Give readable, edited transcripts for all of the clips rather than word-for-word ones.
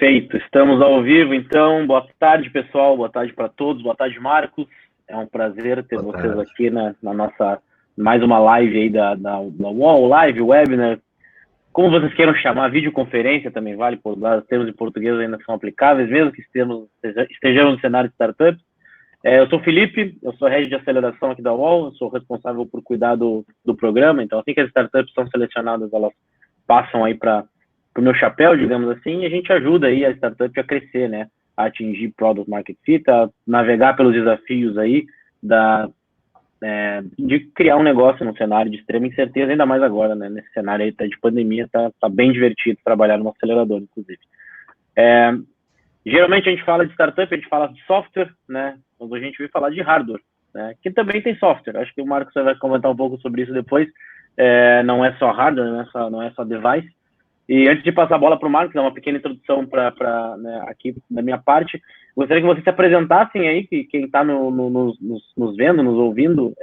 Perfeito, estamos ao vivo, então. Boa tarde, pessoal. Boa tarde para todos. Boa tarde, Marcos. É um prazer ter vocês aqui na nossa, mais uma live aí da UOL, live, webinar, como vocês queiram chamar, videoconferência também vale, por lá, os termos em português ainda são aplicáveis, mesmo que estejamos no cenário de startups. Eu sou o Felipe, eu sou head de aceleração aqui da UOL, eu sou responsável por cuidar do programa, então assim que as startups são selecionadas, elas passam aí para o meu chapéu, digamos assim, e a gente ajuda aí a startup a crescer, né, a atingir product market fit, a navegar pelos desafios aí de criar um negócio num cenário de extrema incerteza, ainda mais agora, né, nesse cenário aí de pandemia, tá bem divertido trabalhar numa aceleradora, inclusive. Geralmente a gente fala de startup, a gente fala de software, né, quando a gente vai falar de hardware, né, que também tem software. Acho que o Marcos vai comentar um pouco sobre isso depois. Não é só hardware, não é só device. E antes de passar a bola para o Marcos, uma pequena introdução né, aqui da minha parte, gostaria que vocês se apresentassem aí, que quem está nos vendo, nos ouvindo,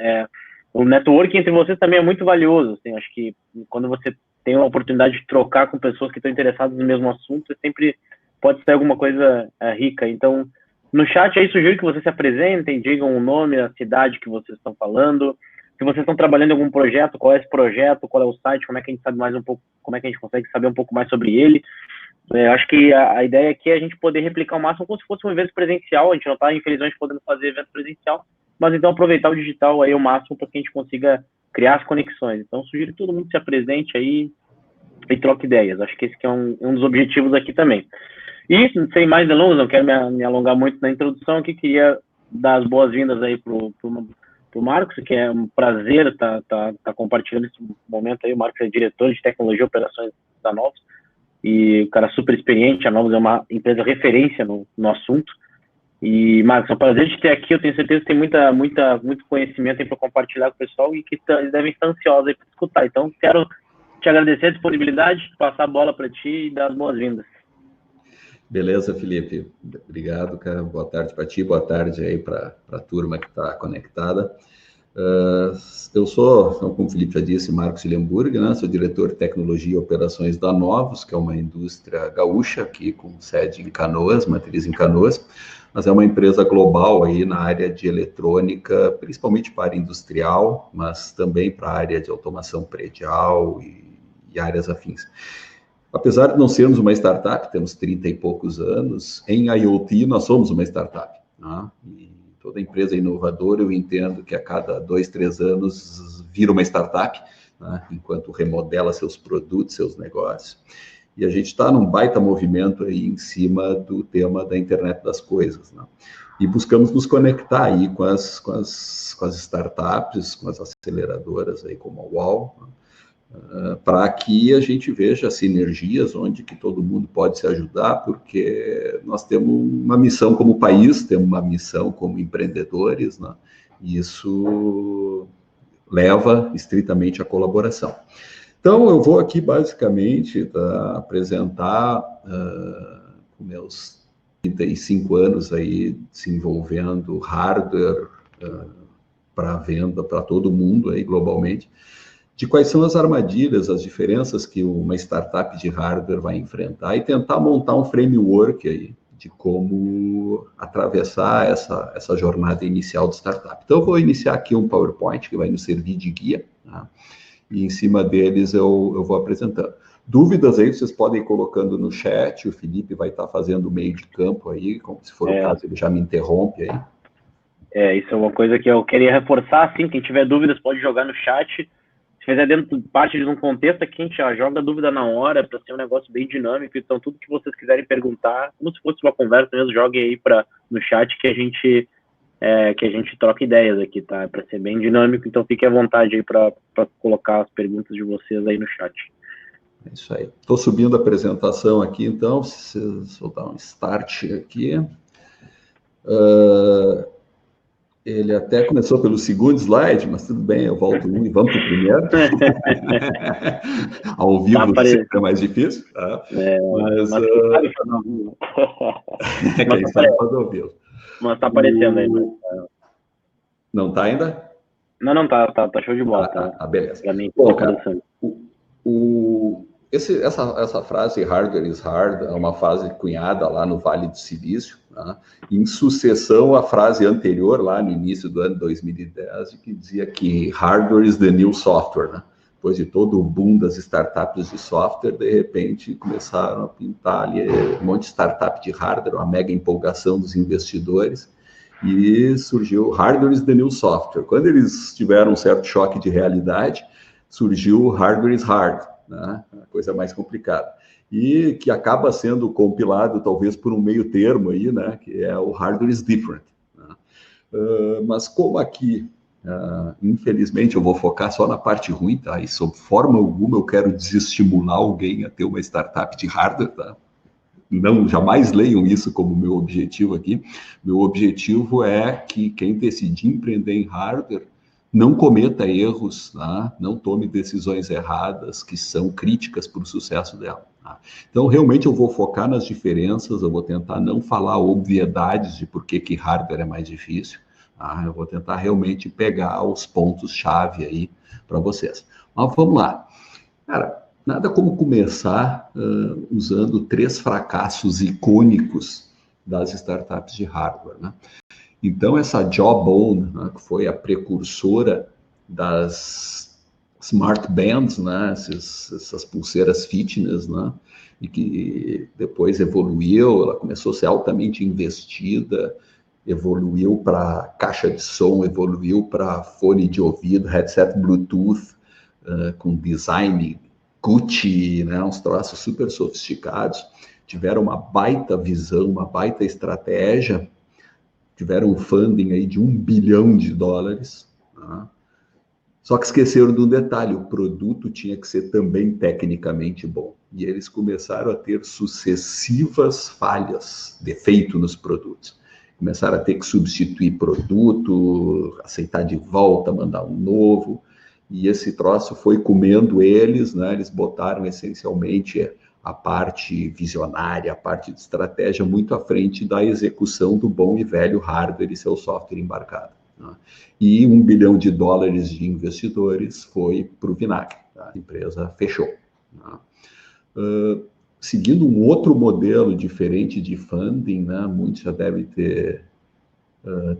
o networking entre vocês também é muito valioso. Assim, acho que quando você tem a oportunidade de trocar com pessoas que estão interessadas no mesmo assunto, sempre pode ser alguma coisa rica. Então, no chat aí sugiro que vocês se apresentem, digam o nome, a cidade que vocês estão falando, se vocês estão trabalhando em algum projeto, qual é esse projeto, qual é o site, como é que a gente sabe mais um pouco, como é que a gente consegue saber um pouco mais sobre ele. Acho que a ideia aqui é a gente poder replicar o máximo como se fosse um evento presencial. A gente não está, infelizmente, podendo fazer evento presencial, mas então aproveitar o digital aí o máximo para que a gente consiga criar as conexões. Então, sugiro que todo mundo se apresente aí e troque ideias. Acho que esse que é um dos objetivos aqui também. E, sem mais delongas, não quero me alongar muito na introdução aqui, queria dar as boas-vindas aí pro Marcos, que é um prazer estar compartilhando esse momento aí. O Marcos é diretor de tecnologia e operações da Novos, e o cara super experiente. A Novos é uma empresa referência no assunto. E, Marcos, é um prazer te ter aqui. Eu tenho certeza que tem muito conhecimento aí para compartilhar com o pessoal e que eles devem estar ansiosos aí para escutar. Então, quero te agradecer a disponibilidade, passar a bola para ti e dar as boas-vindas. Beleza, Felipe. Obrigado, cara. Boa tarde para ti, boa tarde aí para a turma que está conectada. Eu sou, como o Felipe já disse, Marcos Lemburg, né? Sou diretor de tecnologia e operações da Novos, que é uma indústria gaúcha aqui com sede em Canoas, matriz em Canoas, mas é uma empresa global aí na área de eletrônica, principalmente para industrial, mas também para a área de automação predial e áreas afins. Apesar de não sermos uma startup, temos 30 e poucos anos, em IoT nós somos uma startup, né? E toda empresa inovadora, eu entendo que a cada 2, 3 anos vira uma startup, né? Enquanto remodela seus produtos, seus negócios. E a gente está num baita movimento aí em cima do tema da internet das coisas, né? E buscamos nos conectar aí com as startups, com as aceleradoras aí como a UOL, né? Para que a gente veja sinergias onde que todo mundo pode se ajudar, porque nós temos uma missão como país, temos uma missão como empreendedores, né? E isso leva estritamente à colaboração. Então, eu vou aqui basicamente apresentar meus 35 anos aí desenvolvendo hardware para venda para todo mundo aí globalmente, de quais são as armadilhas, as diferenças que uma startup de hardware vai enfrentar e tentar montar um framework aí de como atravessar essa jornada inicial de startup. Então, eu vou iniciar aqui um PowerPoint que vai nos servir de guia, tá? E em cima deles eu vou apresentando. Dúvidas aí, vocês podem ir colocando no chat, o Felipe vai estar fazendo o meio de campo aí, como se for o caso, ele já me interrompe aí. Isso é uma coisa que eu queria reforçar, assim, quem tiver dúvidas pode jogar no chat. Se fizer parte de um contexto aqui, a gente já joga a dúvida na hora, para ser um negócio bem dinâmico. Então, tudo que vocês quiserem perguntar, como se fosse uma conversa mesmo, joguem aí no chat que a gente troca ideias aqui, tá? Para ser bem dinâmico, então fiquem à vontade aí para colocar as perguntas de vocês aí no chat. É isso aí. Estou subindo a apresentação aqui, então, vou dar um start aqui. Ele até começou pelo segundo slide, mas tudo bem, eu volto e vamos para o primeiro. Ao vivo é mais difícil, tá? Mas quem sabe fazer ao vivo. Mas está aparecendo aí. Não está ainda? Não, tá show de bola. Beleza. Para mim, bom, cara, essa frase, hardware is hard, é uma frase cunhada lá no Vale do Silício, né? Em sucessão à frase anterior, lá no início do ano 2010, que dizia que hardware is the new software, né? Depois de todo o boom das startups de software, de repente começaram a pintar ali um monte de startup de hardware, uma mega empolgação dos investidores, e surgiu hardware is the new software. Quando eles tiveram um certo choque de realidade, surgiu hardware is hard, né? A coisa mais complicada. E que acaba sendo compilado talvez por um meio termo aí, né? Que é o hardware is different, né? Mas como aqui, infelizmente, eu vou focar só na parte ruim, tá? E sob forma alguma eu quero desestimular alguém a ter uma startup de hardware, tá? Não, jamais leiam isso como meu objetivo aqui. Meu objetivo é que quem decidir empreender em hardware não cometa erros, tá? Não tome decisões erradas que são críticas para o sucesso dela. Tá? Então, realmente, eu vou focar nas diferenças, eu vou tentar não falar obviedades de por que hardware é mais difícil. Tá? Eu vou tentar realmente pegar os pontos-chave aí para vocês. Mas vamos lá. Cara, nada como começar usando 3 fracassos icônicos das startups de hardware, né? Então, essa Jawbone, né, que foi a precursora das smart bands, né, essas pulseiras fitness, né, e que depois evoluiu, ela começou a ser altamente investida, evoluiu para caixa de som, evoluiu para fone de ouvido, headset Bluetooth, com design Gucci, né, uns troços super sofisticados, tiveram uma baita visão, uma baita estratégia, tiveram um funding aí de $1 bilhão, tá? Só que esqueceram de um detalhe, o produto tinha que ser também tecnicamente bom. E eles começaram a ter sucessivas falhas, defeito nos produtos. Começaram a ter que substituir produto, aceitar de volta, mandar um novo. E esse troço foi comendo eles, né? Eles botaram essencialmente a parte visionária, a parte de estratégia muito à frente da execução do bom e velho hardware e seu software embarcado. Né? E $1 bilhão de investidores foi para o vinagre. Tá? A empresa fechou. Né? Seguindo um outro modelo diferente de funding, né? Muitos já devem ter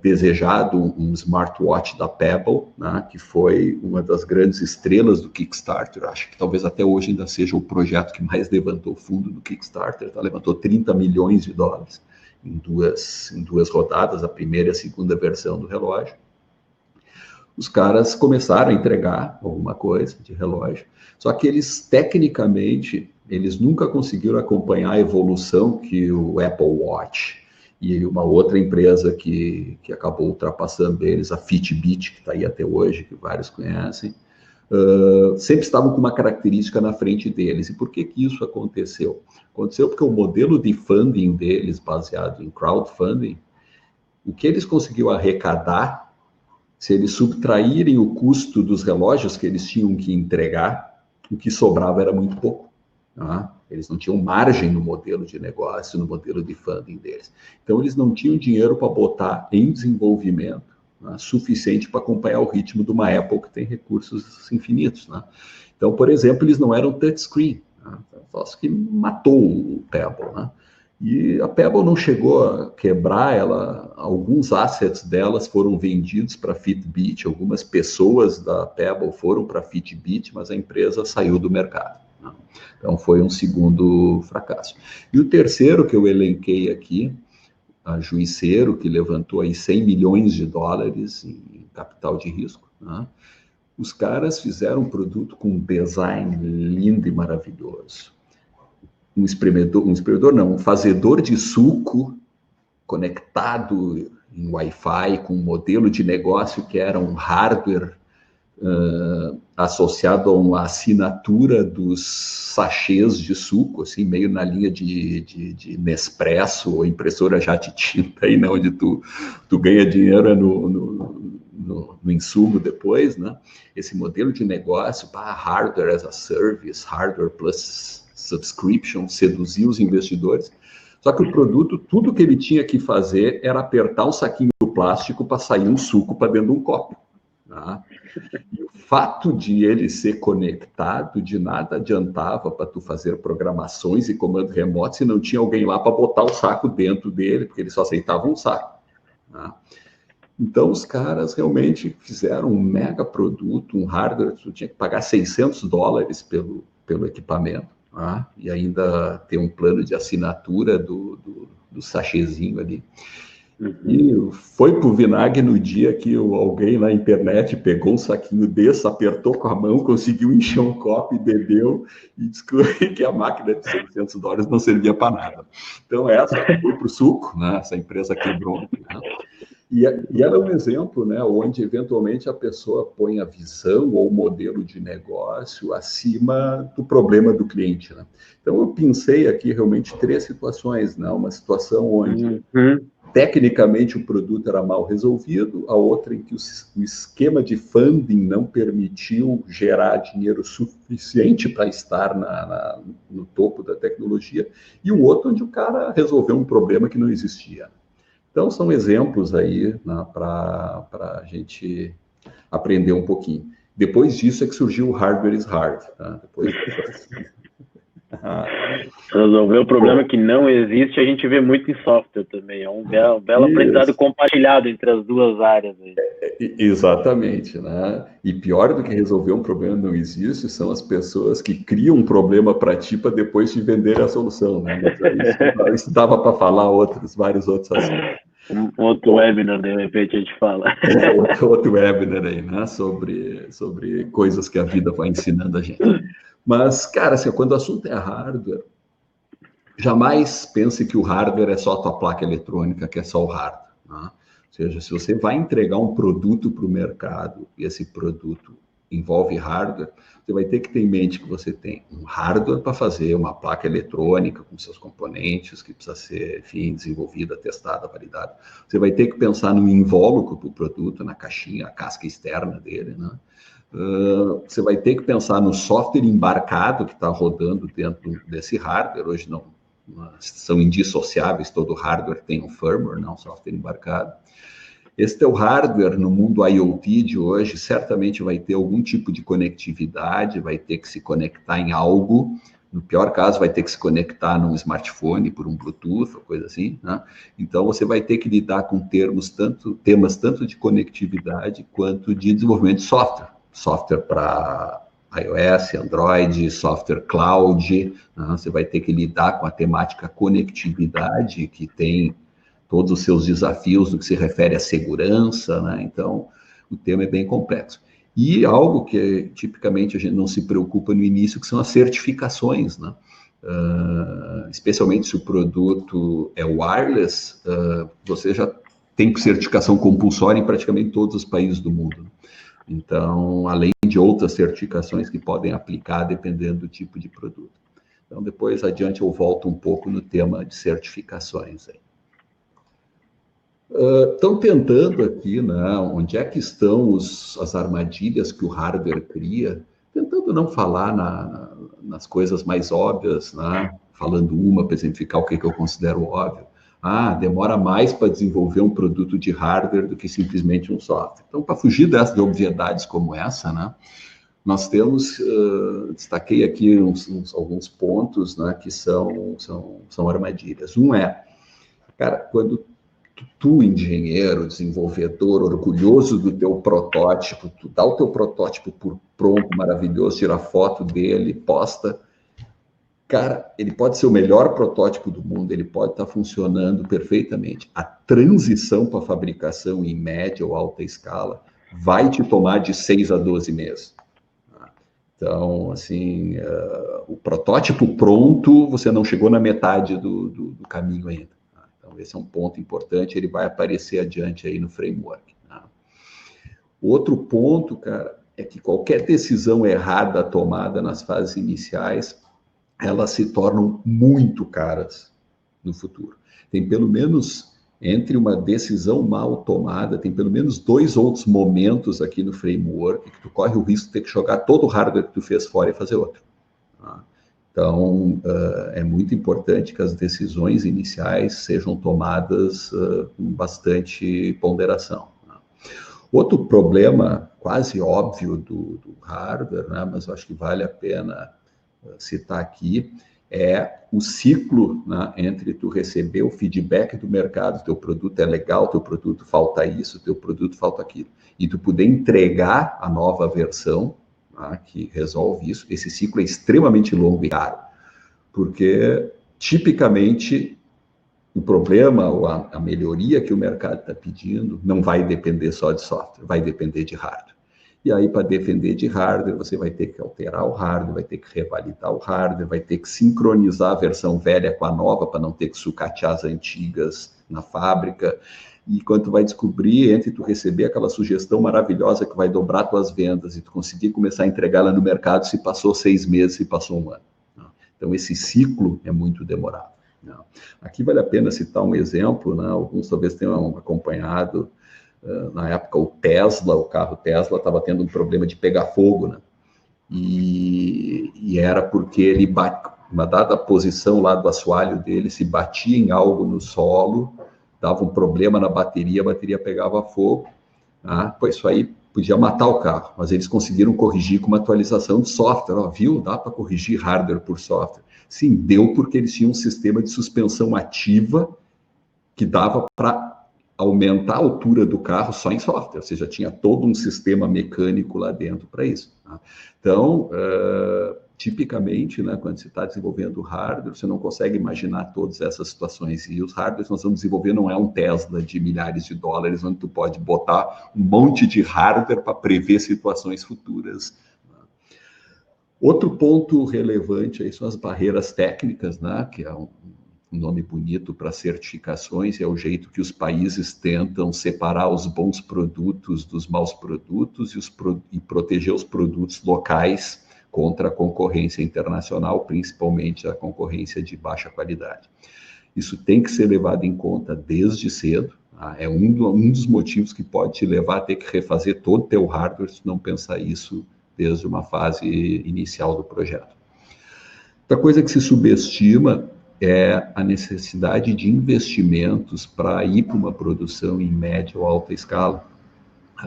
desejado um smartwatch da Pebble, né, que foi uma das grandes estrelas do Kickstarter. Acho que talvez até hoje ainda seja o projeto que mais levantou fundo do Kickstarter. Tá? Levantou $30 milhões em duas rodadas, a primeira e a segunda versão do relógio. Os caras começaram a entregar alguma coisa de relógio, só que eles, tecnicamente, eles nunca conseguiram acompanhar a evolução que o Apple Watch e uma outra empresa que acabou ultrapassando eles, a Fitbit, que está aí até hoje, que vários conhecem, sempre estavam com uma característica na frente deles. E por que isso aconteceu? Aconteceu porque o modelo de funding deles, baseado em crowdfunding, o que eles conseguiram arrecadar, se eles subtraírem o custo dos relógios que eles tinham que entregar, o que sobrava era muito pouco. Tá? Eles não tinham margem no modelo de negócio, no modelo de funding deles. Então, eles não tinham dinheiro para botar em desenvolvimento, né, suficiente para acompanhar o ritmo de uma Apple que tem recursos infinitos. Né? Então, por exemplo, eles não eram touchscreen. Né? Só que matou o Pebble. Né? E a Pebble não chegou a quebrar, alguns assets delas foram vendidos para Fitbit, algumas pessoas da Pebble foram para Fitbit, mas a empresa saiu do mercado. Então, foi um segundo fracasso. E o terceiro que eu elenquei aqui, a Juiceiro, que levantou aí $100 milhões em capital de risco. Né? Os caras fizeram um produto com um design lindo e maravilhoso. Um fazedor de suco conectado em Wi-Fi, com um modelo de negócio que era um hardware associado a uma assinatura dos sachês de suco, assim, meio na linha de Nespresso ou impressora jato tinta, aí, né, onde tu ganha dinheiro no insumo depois, né? Esse modelo de negócio, hardware as a service, hardware plus subscription, seduzir os investidores. Só que o produto, tudo que ele tinha que fazer era apertar um saquinho plástico para sair um suco para dentro de um copo. Tá? E o fato de ele ser conectado, de nada adiantava para tu fazer programações e comando remoto se não tinha alguém lá para botar o saco dentro dele, porque ele só aceitava um saco. Né? Então, os caras realmente fizeram um mega produto, um hardware, tu tinha que pagar $600 pelo equipamento, né? E ainda ter um plano de assinatura do sachêzinho ali. E foi pro vinagre no dia que alguém na internet pegou um saquinho desse, apertou com a mão, conseguiu encher um copo e bebeu, e descobriu que a máquina de $600 não servia para nada. Então, essa foi pro suco, né? Essa empresa quebrou, né? E ela é um exemplo, né, onde eventualmente a pessoa põe a visão ou o modelo de negócio acima do problema do cliente. Né? Então, eu pensei aqui realmente 3 situações. Né? Uma situação onde tecnicamente o produto era mal resolvido, a outra em que o esquema de funding não permitiu gerar dinheiro suficiente para estar no topo da tecnologia, e um outro onde o cara resolveu um problema que não existia. Então, são exemplos aí, né, para a gente aprender um pouquinho. Depois disso é que surgiu o Hardware is Hard. Tá? Depois... Resolver o problema que não existe, a gente vê muito em software também. É um belo aprendizado compartilhado entre as duas áreas. Aí. Exatamente. Né? E pior do que resolver um problema que não existe são as pessoas que criam um problema para ti para depois te vender a solução. Né? Mas isso dava para falar vários outros assuntos. Um outro webinar, de repente, a gente fala. Outro webinar aí, né? Sobre coisas que a vida vai ensinando a gente. Mas, cara, assim, quando o assunto é hardware, jamais pense que o hardware é só a tua placa eletrônica, que é só o hardware. Né? Ou seja, se você vai entregar um produto para o mercado e esse produto envolve hardware, você vai ter que ter em mente que você tem um hardware para fazer uma placa eletrônica com seus componentes, que precisa ser, enfim, desenvolvida, testada, validada. Você vai ter que pensar no invólucro para o produto, na caixinha, a casca externa dele, né? Você vai ter que pensar no software embarcado que está rodando dentro desse hardware. Hoje não são indissociáveis, todo hardware tem um firmware, não um software embarcado. Esse teu hardware no mundo IoT de hoje certamente vai ter algum tipo de conectividade, vai ter que se conectar em algo, no pior caso vai ter que se conectar num smartphone por um Bluetooth ou coisa assim, né? Então você vai ter que lidar com temas tanto de conectividade quanto de desenvolvimento de software. Software para iOS, Android, software cloud, né? Você vai ter que lidar com a temática conectividade, que tem todos os seus desafios no que se refere à segurança, né? Então, o tema é bem complexo. E algo que tipicamente a gente não se preocupa no início, que são as certificações, né? Especialmente se o produto é wireless, você já tem certificação compulsória em praticamente todos os países do mundo. Então, além de outras certificações que podem aplicar dependendo do tipo de produto. Então, depois adiante eu volto um pouco no tema de certificações aí. Estão tentando aqui, né, onde é que estão as armadilhas que o hardware cria, tentando não falar nas coisas mais óbvias, né, falando uma para exemplificar o que eu considero óbvio. Demora mais para desenvolver um produto de hardware do que simplesmente um software. Então, para fugir dessas obviedades como essa, né, nós temos, destaquei aqui alguns pontos, né, que são armadilhas. Um é, cara, quando tu, engenheiro, desenvolvedor, orgulhoso do teu protótipo, tu dá o teu protótipo por pronto, maravilhoso, tira foto dele, posta. Cara, ele pode ser o melhor protótipo do mundo, ele pode estar funcionando perfeitamente. A transição para a fabricação em média ou alta escala vai te tomar de 6 a 12 meses. Então, assim, o protótipo pronto, você não chegou na metade do caminho ainda. Então, esse é um ponto importante, ele vai aparecer adiante aí no framework. Tá? Outro ponto, cara, é que qualquer decisão errada tomada nas fases iniciais, elas se tornam muito caras no futuro. Tem pelo menos, entre uma decisão mal tomada, tem pelo menos 2 outros momentos aqui no framework que tu corre o risco de ter que jogar todo o hardware que tu fez fora e fazer outro. Tá? Então, é muito importante que as decisões iniciais sejam tomadas com bastante ponderação. Né? Outro problema quase óbvio do hardware, né, mas eu acho que vale a pena citar aqui, é o ciclo, né, entre tu receber o feedback do mercado, teu produto é legal, teu produto falta isso, teu produto falta aquilo, e tu poder entregar a nova versão, né, que resolve isso. Esse ciclo é extremamente longo e caro, porque tipicamente o problema ou a melhoria que o mercado está pedindo não vai depender só de software, vai depender de hardware. E aí, para defender de hardware, você vai ter que alterar o hardware, vai ter que revalidar o hardware, vai ter que sincronizar a versão velha com a nova para não ter que sucatear as antigas na fábrica. E quando tu vai descobrir, entre tu receber aquela sugestão maravilhosa que vai dobrar tuas vendas e tu conseguir começar a entregá-la no mercado, se passou 6 meses, se passou um ano. Então, esse ciclo é muito demorado. Aqui vale a pena citar um exemplo, né? Alguns talvez tenham acompanhado. Na época, o carro Tesla, estava tendo um problema de pegar fogo, né? E era porque ele, uma dada posição lá do assoalho dele, se batia em algo no solo, dava um problema na bateria, a bateria pegava fogo, tá? Pois isso aí podia matar o carro, mas eles conseguiram corrigir com uma atualização de software. Ó, viu? Dá para corrigir hardware por software. Sim, deu porque eles tinham um sistema de suspensão ativa que dava para aumentar a altura do carro só em software, ou seja, tinha todo um sistema mecânico lá dentro para isso. Tá? Então, tipicamente, né, quando você está desenvolvendo hardware, você não consegue imaginar todas essas situações. E os hardwares que nós vamos desenvolver não é um Tesla de milhares de dólares, onde tu pode botar um monte de hardware para prever situações futuras. Outro ponto relevante aí são as barreiras técnicas, né, que é um nome bonito para certificações, é o jeito que os países tentam separar os bons produtos dos maus produtos e proteger os produtos locais contra a concorrência internacional, principalmente a concorrência de baixa qualidade. Isso tem que ser levado em conta desde cedo, tá? É um dos motivos que pode te levar a ter que refazer todo o teu hardware se não pensar isso desde uma fase inicial do projeto. Outra coisa que se subestima é a necessidade de investimentos para ir para uma produção em média ou alta escala.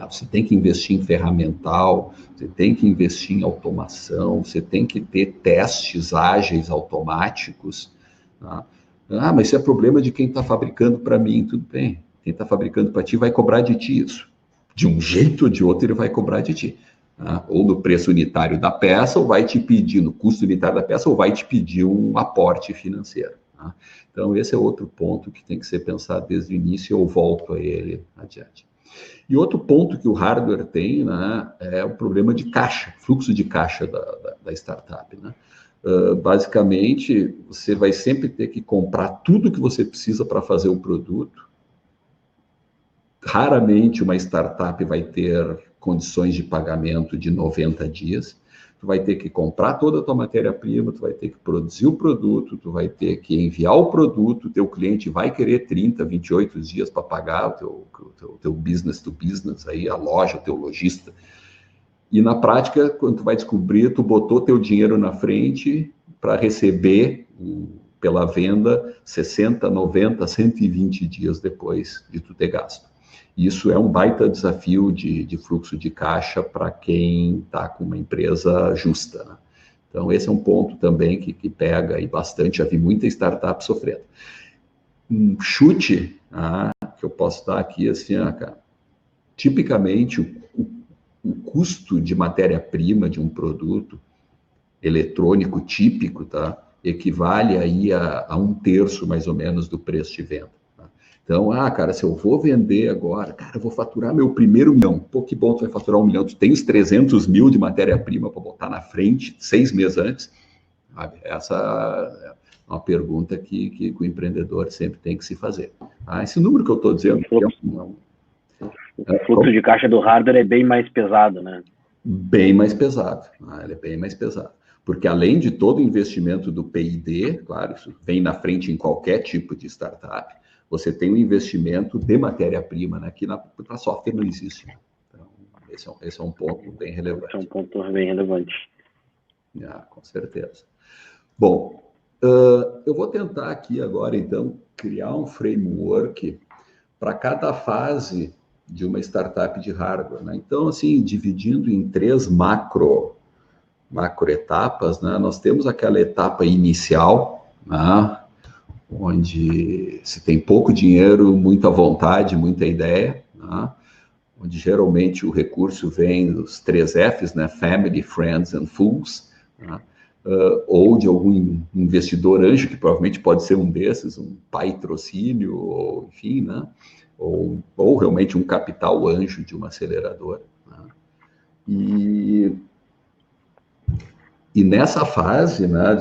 Você tem que investir em ferramental, você tem que investir em automação, você tem que ter testes ágeis automáticos. Tá? Mas isso é problema de quem está fabricando para mim. Tudo bem, quem está fabricando para ti vai cobrar de ti isso. De um jeito ou de outro ele vai cobrar de ti. Ou no preço unitário da peça, ou vai te pedir, no custo unitário da peça, ou vai te pedir um aporte financeiro. Tá? Então, esse é outro ponto que tem que ser pensado desde o início, eu volto a ele adiante. E outro ponto que o hardware tem, né, é o problema de caixa, fluxo de caixa da startup. Né? Basicamente, você vai sempre ter que comprar tudo que você precisa para fazer o produto. Raramente uma startup vai ter condições de pagamento de 90 dias. Tu vai ter que comprar toda a tua matéria-prima, tu vai ter que produzir o produto, tu vai ter que enviar o produto, teu cliente vai querer 30, 28 dias para pagar o teu business to business, aí, a loja, o teu lojista. E na prática, quando tu vai descobrir, tu botou teu dinheiro na frente para receber pela venda 60, 90, 120 dias depois de tu ter gasto. Isso é um baita desafio de fluxo de caixa para quem está com uma empresa justa. Né? Então, esse é um ponto também que pega aí bastante. Já vi muita startup sofrendo. Um chute que eu posso dar aqui, assim, cara, tipicamente o custo de matéria-prima de um produto eletrônico típico, tá, equivale aí a 1/3 mais ou menos do preço de venda. Então, cara, se eu vou vender agora, cara, eu vou faturar meu primeiro milhão. Pô, que bom, tu vai faturar 1 milhão. Tu tem os 300 mil de matéria-prima para botar na frente, 6 meses antes. Sabe? Essa é uma pergunta que o empreendedor sempre tem que se fazer. Esse número que eu estou dizendo... O fluxo de caixa do hardware é bem mais pesado, né? Bem mais pesado. Ele é bem mais pesado. Porque além de todo o investimento do P&D, claro, isso vem na frente em qualquer tipo de startup, você tem um investimento de matéria-prima, né, que para software não existe. Né? Então, esse é um ponto bem relevante. Esse é um ponto bem relevante. Com certeza. Bom, eu vou tentar aqui agora, então, criar um framework para cada fase de uma startup de hardware, né? Então, assim, dividindo em 3 macro etapas, né? Nós temos aquela etapa inicial, né? Onde se tem pouco dinheiro, muita vontade, muita ideia, né? Onde geralmente o recurso vem dos 3 Fs, né? Family, Friends and Fools, né? Ou de algum investidor anjo, que provavelmente pode ser um desses, um patrocínio, ou enfim, né? Ou realmente um capital anjo de uma aceleradora, né? E nessa fase, né,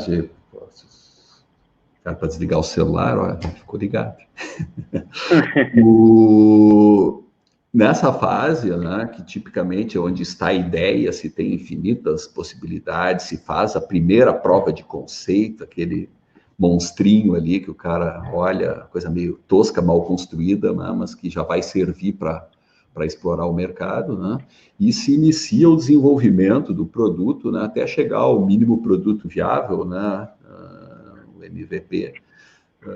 para desligar o celular, ó, ficou ligado. Nessa fase, né, que tipicamente é onde está a ideia, se tem infinitas possibilidades, se faz a primeira prova de conceito, aquele monstrinho ali que o cara olha, coisa meio tosca, mal construída, né, mas que já vai servir para explorar o mercado, né, e se inicia o desenvolvimento do produto, né, até chegar ao mínimo produto viável, né, o MVP,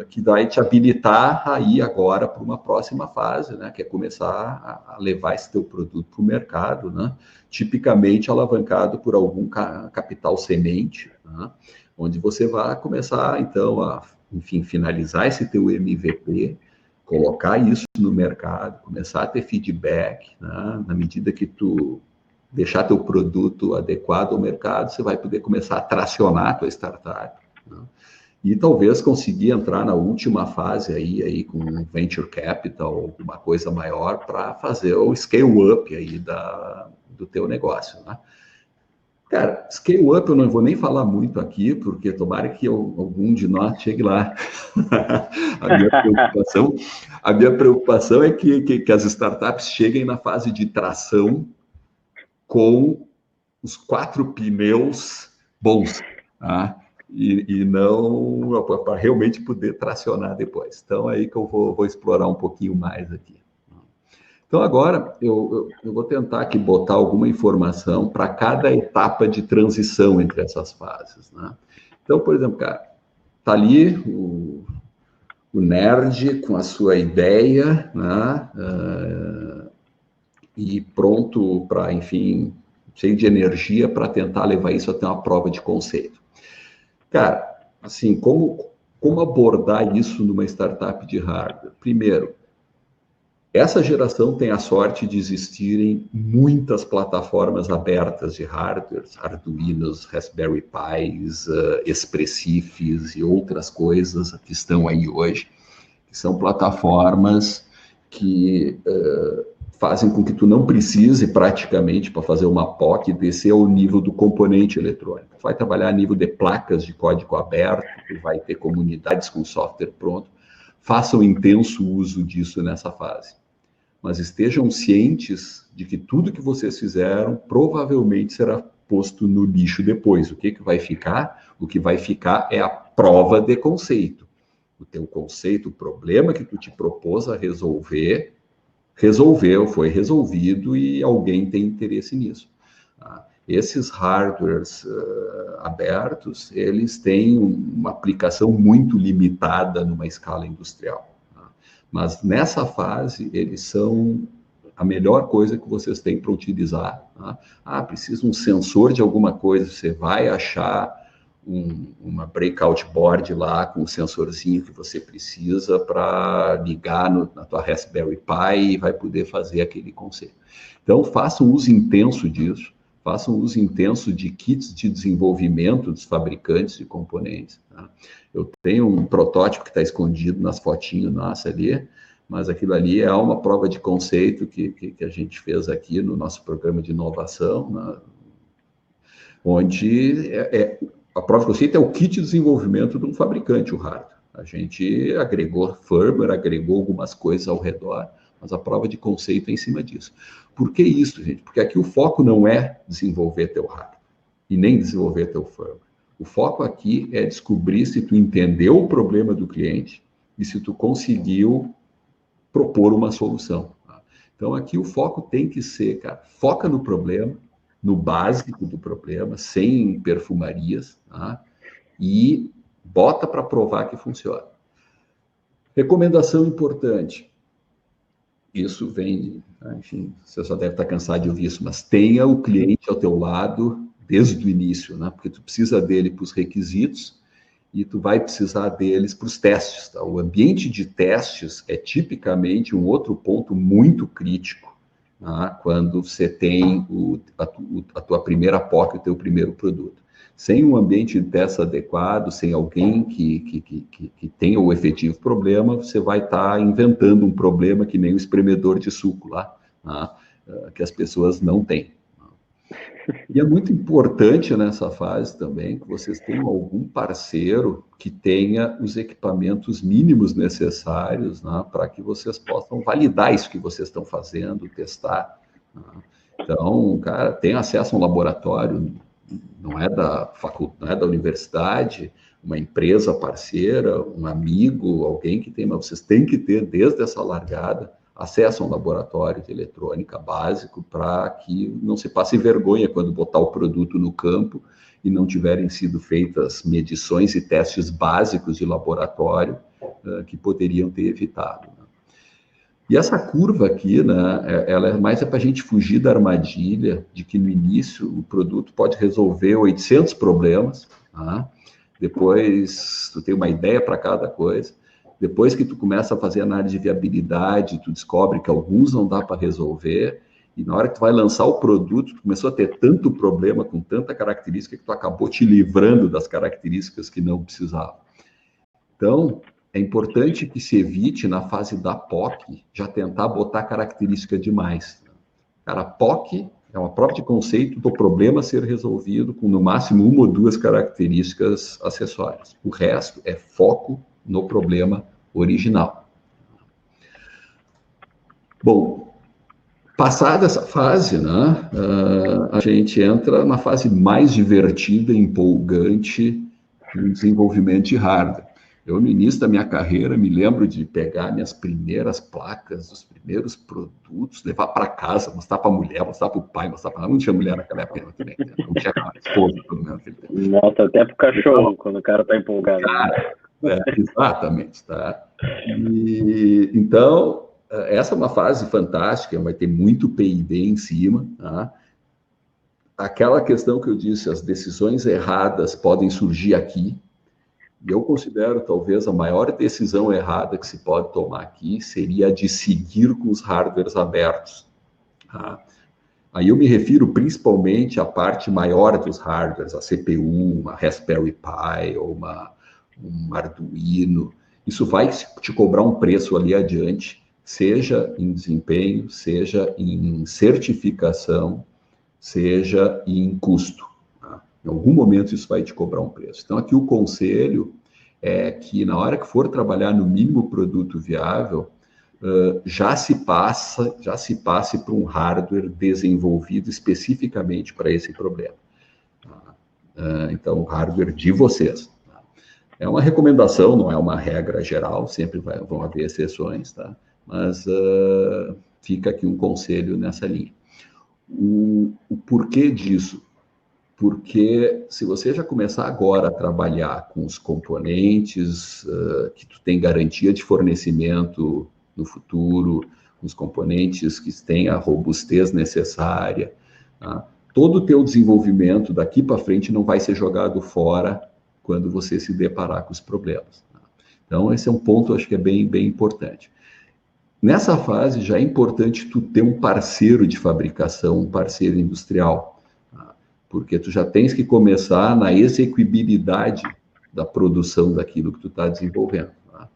que vai te habilitar a ir agora para uma próxima fase, né? Que é começar a levar esse teu produto para o mercado, né? Tipicamente alavancado por algum capital semente, né? Onde você vai começar, então, a, enfim, finalizar esse teu MVP, colocar isso no mercado, começar a ter feedback, né? Na medida que tu deixar teu produto adequado ao mercado, você vai poder começar a tracionar a tua startup, né? E talvez conseguir entrar na última fase aí com um venture capital, alguma coisa maior, para fazer o scale-up aí do teu negócio, né? Cara, scale-up eu não vou nem falar muito aqui, porque tomara que algum de nós chegue lá. A minha preocupação é que as startups cheguem na fase de tração com os 4 pneus bons, tá? E não para realmente poder tracionar depois. Então, aí que eu vou explorar um pouquinho mais aqui. Então, agora, eu vou tentar aqui botar alguma informação para cada etapa de transição entre essas fases, né? Então, por exemplo, cara, tá ali o nerd com a sua ideia, né? E pronto para, enfim, cheio de energia para tentar levar isso até uma prova de conceito. Cara, assim, como abordar isso numa startup de hardware? Primeiro, essa geração tem a sorte de existirem muitas plataformas abertas de hardwares, Arduinos, Raspberry Pis, Expressifs e outras coisas que estão aí hoje, que são plataformas que fazem com que tu não precise praticamente para fazer uma POC descer ao nível do componente eletrônico. Tu vai trabalhar a nível de placas de código aberto, tu vai ter comunidades com software pronto. Façam intenso uso disso nessa fase. Mas estejam cientes de que tudo que vocês fizeram provavelmente será posto no lixo depois. O que vai ficar? O que vai ficar é a prova de conceito. O teu conceito, o problema que tu te propôs a resolver, resolveu, foi resolvido e alguém tem interesse nisso. Esses hardwares abertos, eles têm uma aplicação muito limitada numa escala industrial. Mas nessa fase, eles são a melhor coisa que vocês têm para utilizar. Precisa um sensor de alguma coisa, você vai achar uma breakout board lá com o sensorzinho que você precisa para ligar na tua Raspberry Pi e vai poder fazer aquele conceito. Então, façam uso intenso disso, façam uso intenso de kits de desenvolvimento dos fabricantes de componentes. Tá? Eu tenho um protótipo que está escondido nas fotinhas nossa ali, mas aquilo ali é uma prova de conceito que a gente fez aqui no nosso programa de inovação, né? Onde a prova de conceito é o kit de desenvolvimento de um fabricante, o hardware. A gente agregou firmware, agregou algumas coisas ao redor, mas a prova de conceito é em cima disso. Por que isso, gente? Porque aqui o foco não é desenvolver teu hardware e nem desenvolver teu firmware. O foco aqui é descobrir se tu entendeu o problema do cliente e se tu conseguiu propor uma solução. Tá? Então, aqui o foco tem que ser, cara, foca no problema, no básico do problema, sem perfumarias, tá? E bota para provar que funciona. Recomendação importante. isso vem, enfim, você só deve estar cansado de ouvir isso, mas tenha o cliente ao teu lado desde o início, né? Porque tu precisa dele para os requisitos e tu vai precisar deles para os testes, tá? O ambiente de testes é tipicamente um outro ponto muito crítico, tá? Quando você tem a tua primeira POC, o teu primeiro produto. Sem um ambiente de teste adequado, sem alguém que tenha o efetivo problema, você vai estar inventando um problema que nem o espremedor de suco lá, tá? Que as pessoas não têm. E é muito importante nessa fase também que vocês tenham algum parceiro que tenha os equipamentos mínimos necessários, né, para que vocês possam validar isso que vocês estão fazendo, testar, né? Então, cara, tem acesso a um laboratório, não é da faculdade, não é da universidade, uma empresa parceira, um amigo, alguém que tem, mas vocês têm que ter, desde essa largada, acesso a um laboratório de eletrônica básico para que não se passe vergonha quando botar o produto no campo e não tiverem sido feitas medições e testes básicos de laboratório que poderiam ter evitado. Né? E essa curva aqui, né, ela é mais para a gente fugir da armadilha de que no início o produto pode resolver 800 problemas, tá? Depois tu tem uma ideia para cada coisa. Depois que tu começa a fazer análise de viabilidade, tu descobre que alguns não dá para resolver, e na hora que tu vai lançar o produto, tu começou a ter tanto problema, com tanta característica, que tu acabou te livrando das características que não precisava. Então, é importante que se evite, na fase da POC, já tentar botar característica demais. Cara, a POC é uma prova de conceito do problema a ser resolvido com, no máximo, uma ou duas características acessórias. O resto é foco no problema original. Bom, passada essa fase, né, a gente entra na fase mais divertida e empolgante do desenvolvimento de hardware. Eu, no início da minha carreira, me lembro de pegar minhas primeiras placas, os primeiros produtos, levar para casa, mostrar para a mulher, mostrar para o pai, mostrar para... Não tinha mulher naquela época também, né? Não tinha esposa, pelo menos. Mostra até para o cachorro, quando o cara está empolgado. Cara, exatamente, tá? E, então, essa é uma fase fantástica, vai ter muito P&D em cima, tá? Aquela questão que eu disse, as decisões erradas podem surgir aqui, e eu considero, talvez, a maior decisão errada que se pode tomar aqui seria a de seguir com os hardwares abertos. Tá? Aí eu me refiro principalmente à parte maior dos hardwares, a CPU, uma Raspberry Pi ou um Arduino. Isso vai te cobrar um preço ali adiante, seja em desempenho, seja em certificação, seja em custo. Tá? Em algum momento isso vai te cobrar um preço. Então aqui o conselho é que na hora que for trabalhar no mínimo produto viável, já se passe para um hardware desenvolvido especificamente para esse problema. Então, o hardware de vocês. Tá? É uma recomendação, não é uma regra geral, sempre vão haver exceções, tá? Mas fica aqui um conselho nessa linha. O porquê disso? Porque se você já começar agora a trabalhar com os componentes que tu tem garantia de fornecimento no futuro, os componentes que têm a robustez necessária, tá? Todo o teu desenvolvimento daqui para frente não vai ser jogado fora quando você se deparar com os problemas. Tá? Então, esse é um ponto, acho que é bem, bem importante. Nessa fase, já é importante tu ter um parceiro de fabricação, um parceiro industrial, tá? Porque tu já tens que começar na execuibilidade da produção daquilo que tu está desenvolvendo. Tá?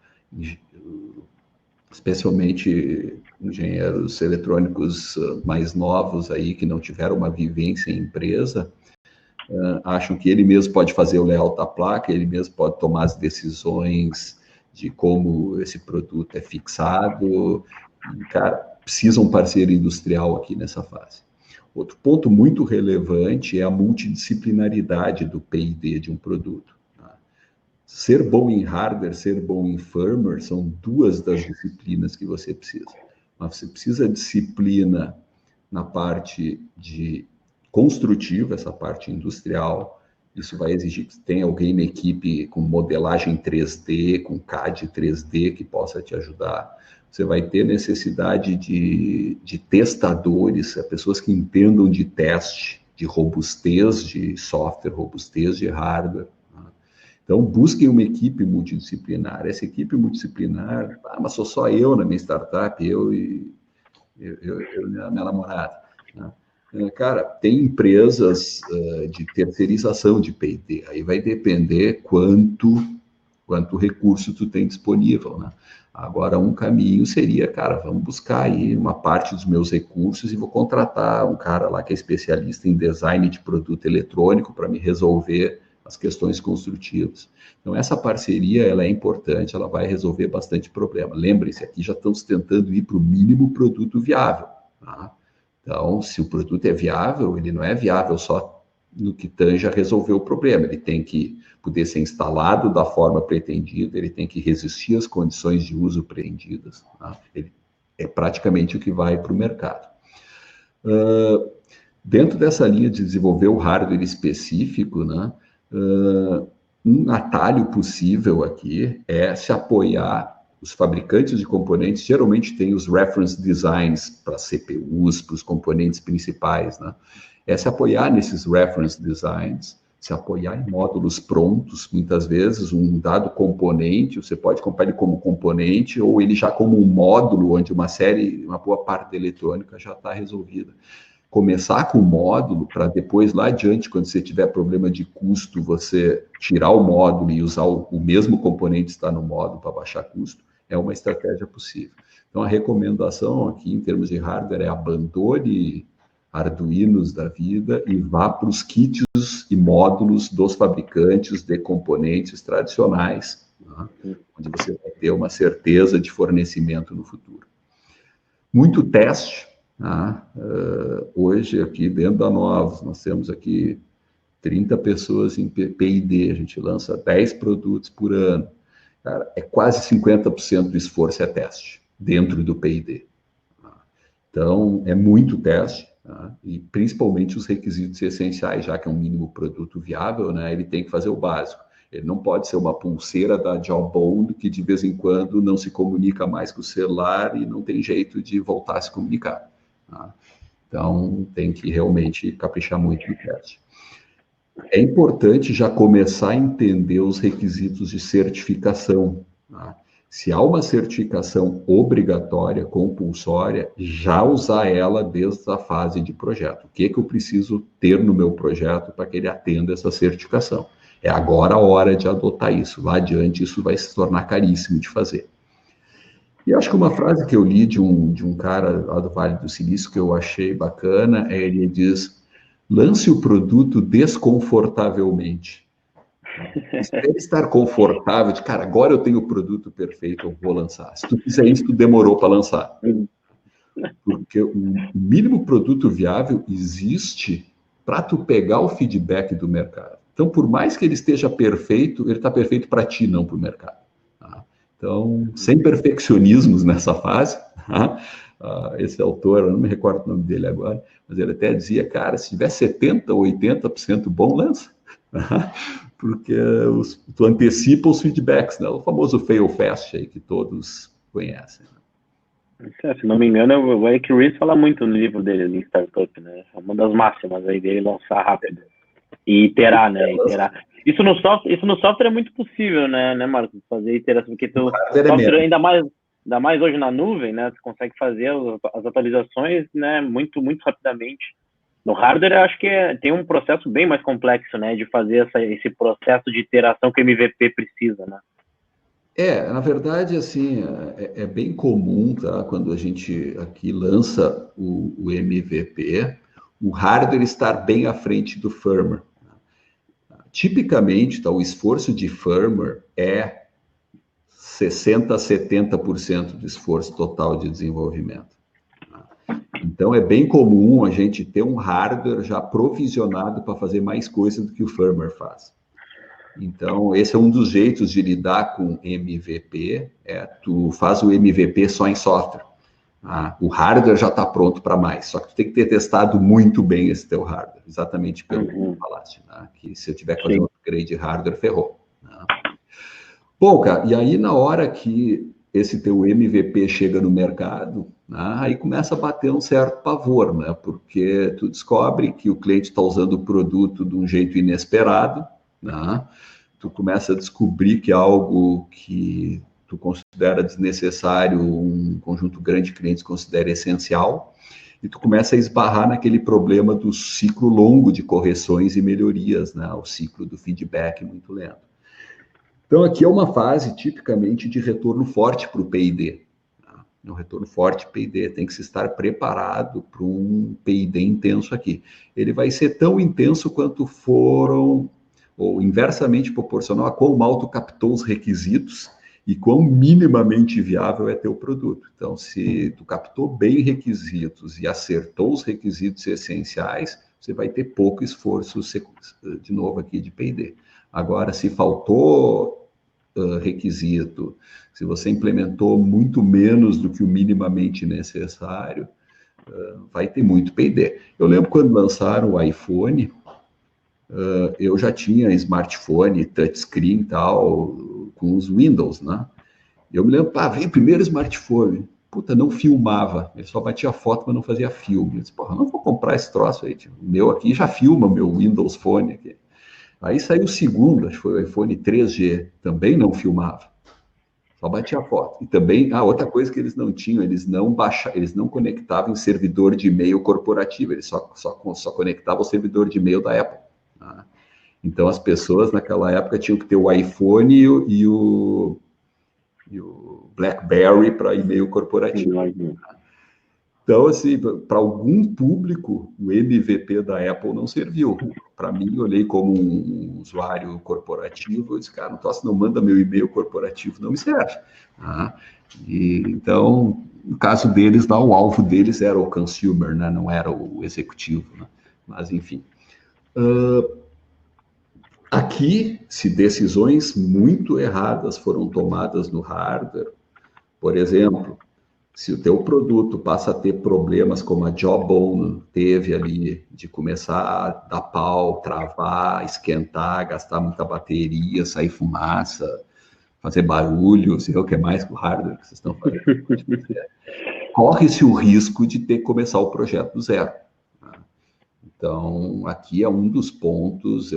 Especialmente engenheiros eletrônicos mais novos aí, que não tiveram uma vivência em empresa, acham que ele mesmo pode fazer o layout da placa, ele mesmo pode tomar as decisões de como esse produto é fixado. E, cara, precisa um parceiro industrial aqui nessa fase. Outro ponto muito relevante é a multidisciplinaridade do P&D de um produto. Ser bom em hardware, ser bom em firmware são duas das disciplinas que você precisa. Mas você precisa de disciplina na parte de construtiva, essa parte industrial. Isso vai exigir que tenha alguém na equipe com modelagem 3D, com CAD 3D que possa te ajudar. você vai ter necessidade de testadores, pessoas que entendam de teste, de robustez de software, robustez de hardware. Então, busquem uma equipe multidisciplinar. Essa equipe multidisciplinar, mas sou só eu na minha startup, eu e minha namorada. Né? Cara, tem empresas de terceirização de P&D, aí vai depender quanto recurso tu tem disponível, né? Agora, um caminho seria, cara, vamos buscar aí uma parte dos meus recursos e vou contratar um cara lá que é especialista em design de produto eletrônico para me resolver as questões construtivas. Então, essa parceria, ela é importante, ela vai resolver bastante problema. Lembrem-se, aqui já estamos tentando ir para o mínimo produto viável, tá? Então, se o produto é viável, ele não é viável só no que tange a resolver o problema, ele tem que poder ser instalado da forma pretendida, ele tem que resistir às condições de uso pretendidas, tá? Ele é praticamente o que vai para o mercado. Dentro dessa linha de desenvolver o hardware específico, né, um atalho possível aqui é se apoiar. Os fabricantes de componentes geralmente têm os reference designs para CPUs, para os componentes principais, né? É se apoiar nesses reference designs, se apoiar em módulos prontos. Muitas vezes um dado componente, você pode comprar ele como componente ou ele já como um módulo, onde uma boa parte da eletrônica já está resolvida. Começar com o módulo, para depois, lá adiante, quando você tiver problema de custo, você tirar o módulo e usar o mesmo componente que está no módulo para baixar custo, é uma estratégia possível. Então, a recomendação aqui, em termos de hardware, é abandone Arduinos da vida e vá para os kits e módulos dos fabricantes de componentes tradicionais, né, onde você vai ter uma certeza de fornecimento no futuro. Muito teste. Hoje, aqui dentro da Novos, nós temos aqui 30 pessoas em P&D, a gente lança 10 produtos por ano. Cara, é quase 50% do esforço é teste, dentro do P&D. Então, é muito teste, tá? E principalmente os requisitos essenciais, já que é um mínimo produto viável, né, ele tem que fazer o básico. Ele não pode ser uma pulseira da Jawbone que de vez em quando não se comunica mais com o celular e não tem jeito de voltar a se comunicar. Tá? Então, tem que realmente caprichar muito no teste. É importante já começar a entender os requisitos de certificação. Tá? Se há uma certificação obrigatória, compulsória, já usar ela desde a fase de projeto. O que eu preciso ter no meu projeto para que ele atenda essa certificação? É agora a hora de adotar isso. Lá adiante, isso vai se tornar caríssimo de fazer. E acho que uma frase que eu li de um cara lá do Vale do Silício que eu achei bacana, ele diz: lance o produto desconfortavelmente. Espere estar confortável, de cara, agora eu tenho o produto perfeito, eu vou lançar. Se tu fizer isso, tu demorou para lançar. Porque o mínimo produto viável existe para tu pegar o feedback do mercado. Então, por mais que ele esteja perfeito, ele está perfeito para ti, não para o mercado. Tá? Então, sem perfeccionismos nessa fase, tá? Esse autor, eu não me recordo o nome dele agora, mas ele até dizia, cara, se tiver 70% ou 80% bom, lança. Tá? Porque tu antecipa os feedbacks, né? O famoso fail fast aí que todos conhecem. Se não me engano, o Eric Ries fala muito no livro dele, em Startup, né? É uma das máximas aí dele, lançar rápido. E iterar, né? Iterar. Isso no software é muito possível, né, Marcos? Fazer iteração, porque o software, ainda mais hoje na nuvem, né? Você consegue fazer as atualizações, né, muito, muito rapidamente. No hardware, eu acho que tem um processo bem mais complexo, né? De fazer esse processo de iteração que o MVP precisa, né? Na verdade, assim, é bem comum, tá? Quando a gente aqui lança o MVP, o hardware estar bem à frente do firmware. Tipicamente, tá, o esforço de firmware é 60% a 70% do esforço total de desenvolvimento. Então, é bem comum a gente ter um hardware já provisionado para fazer mais coisas do que o firmware faz. Então, esse é um dos jeitos de lidar com MVP, tu faz o MVP só em software. O hardware já está pronto para mais, só que tu tem que ter testado muito bem esse teu hardware, exatamente pelo que tu falaste, né? Que se eu tiver que fazer um upgrade de hardware, ferrou. Né? Bom, cara, e aí na hora que esse teu MVP chega no mercado, né, aí começa a bater um certo pavor, né? Porque tu descobre que o cliente está usando o produto de um jeito inesperado, né? Tu começa a descobrir que é algo que tu considera desnecessário, um conjunto grande de clientes considera essencial, e tu começa a esbarrar naquele problema do ciclo longo de correções e melhorias, né? O ciclo do feedback muito lento. Então, aqui é uma fase tipicamente de retorno forte para o P&D. Tá? Um retorno forte P&D, tem que se estar preparado para um P&D intenso aqui. Ele vai ser tão intenso quanto foram, ou inversamente proporcional a quão mal tu captou os requisitos e quão minimamente viável é teu produto. Então, se tu captou bem requisitos e acertou os requisitos essenciais, você vai ter pouco esforço, de novo aqui, de P&D. Agora, se faltou requisito, se você implementou muito menos do que o minimamente necessário, vai ter muito P&D. Eu lembro quando lançaram o iPhone, eu já tinha smartphone, touchscreen e tal, com os Windows, né? Eu me lembro, veio o primeiro smartphone, puta, não filmava, ele só batia foto, mas não fazia filme. Eu disse, porra, não vou comprar esse troço aí, tipo, o meu aqui já filma, meu Windows Phone aqui. Aí saiu o segundo, acho que foi o iPhone 3G, também não filmava, só batia foto. E também, outra coisa que eles não tinham, eles não conectavam em servidor de e-mail corporativo, eles só conectavam o servidor de e-mail da Apple. Tá? Então as pessoas naquela época tinham que ter o iPhone e o BlackBerry para e-mail corporativo. Então, assim, para algum público, o MVP da Apple não serviu. Para mim, eu olhei como um usuário corporativo, eu disse, cara, não manda meu e-mail corporativo, não me serve. Então, no caso deles, lá, o alvo deles era o consumer, né? Não era o executivo. Né? Mas, enfim. Aqui, se decisões muito erradas foram tomadas no hardware, por exemplo, se o teu produto passa a ter problemas como a Jawbone teve ali, de começar a dar pau, travar, esquentar, gastar muita bateria, sair fumaça, fazer barulho, sei lá o que mais com o hardware que vocês estão fazendo, corre-se o risco de ter que começar o projeto do zero. Então, aqui é um dos pontos,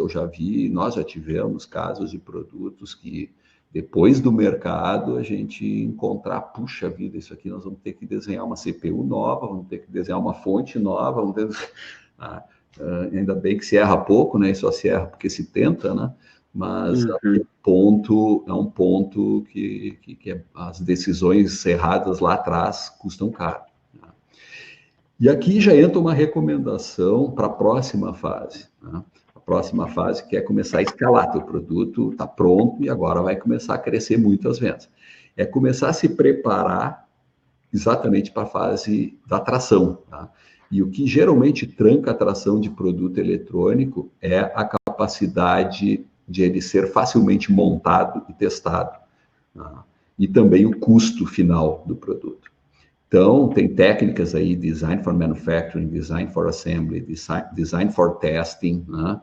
nós já tivemos casos de produtos que depois do mercado, a gente encontrar, puxa vida, isso aqui nós vamos ter que desenhar uma CPU nova, vamos ter que desenhar uma fonte nova, ainda bem que se erra pouco, né? E só se erra porque se tenta, né? Mas é um ponto que as decisões erradas lá atrás custam caro. Né? E aqui já entra uma recomendação para a próxima fase. Né? Próxima fase, que é começar a escalar. Teu produto está pronto e agora vai começar a crescer muito as vendas. É começar a se preparar exatamente para a fase da atração. Tá? E o que geralmente tranca a atração de produto eletrônico é a capacidade de ele ser facilmente montado e testado. Tá? E também o custo final do produto. Então, tem técnicas aí, Design for Manufacturing, Design for Assembly, Design for Testing, né?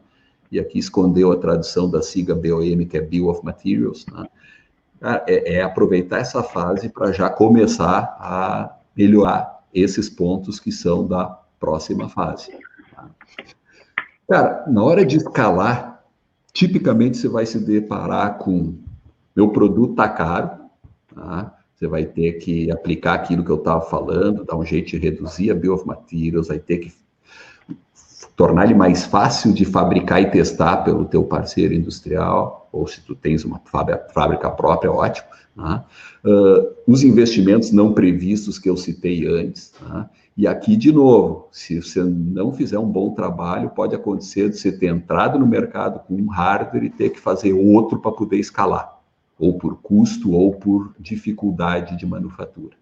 E aqui escondeu a tradução da sigla BOM, que é Bill of Materials, né? É aproveitar essa fase para já começar a melhorar esses pontos que são da próxima fase. Tá? Cara, na hora de escalar, tipicamente você vai se deparar com meu produto está caro, tá? Você vai ter que aplicar aquilo que eu estava falando, dar um jeito de reduzir a Bill of Materials, vai ter que tornar ele mais fácil de fabricar e testar pelo teu parceiro industrial, ou se tu tens uma fábrica própria, ótimo. Tá? Os investimentos não previstos que eu citei antes. Tá? E aqui, de novo, se você não fizer um bom trabalho, pode acontecer de você ter entrado no mercado com um hardware e ter que fazer outro para poder escalar, ou por custo, ou por dificuldade de manufatura.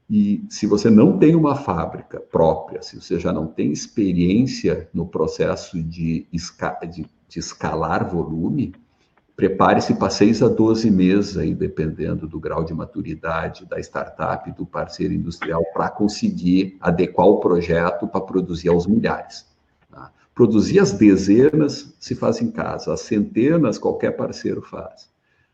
E se você não tem uma fábrica própria, se você já não tem experiência no processo de escalar volume, prepare-se para 6 a 12 meses, aí, dependendo do grau de maturidade da startup, do parceiro industrial, para conseguir adequar o projeto para produzir aos milhares. Tá? Produzir as dezenas se faz em casa, as centenas qualquer parceiro faz.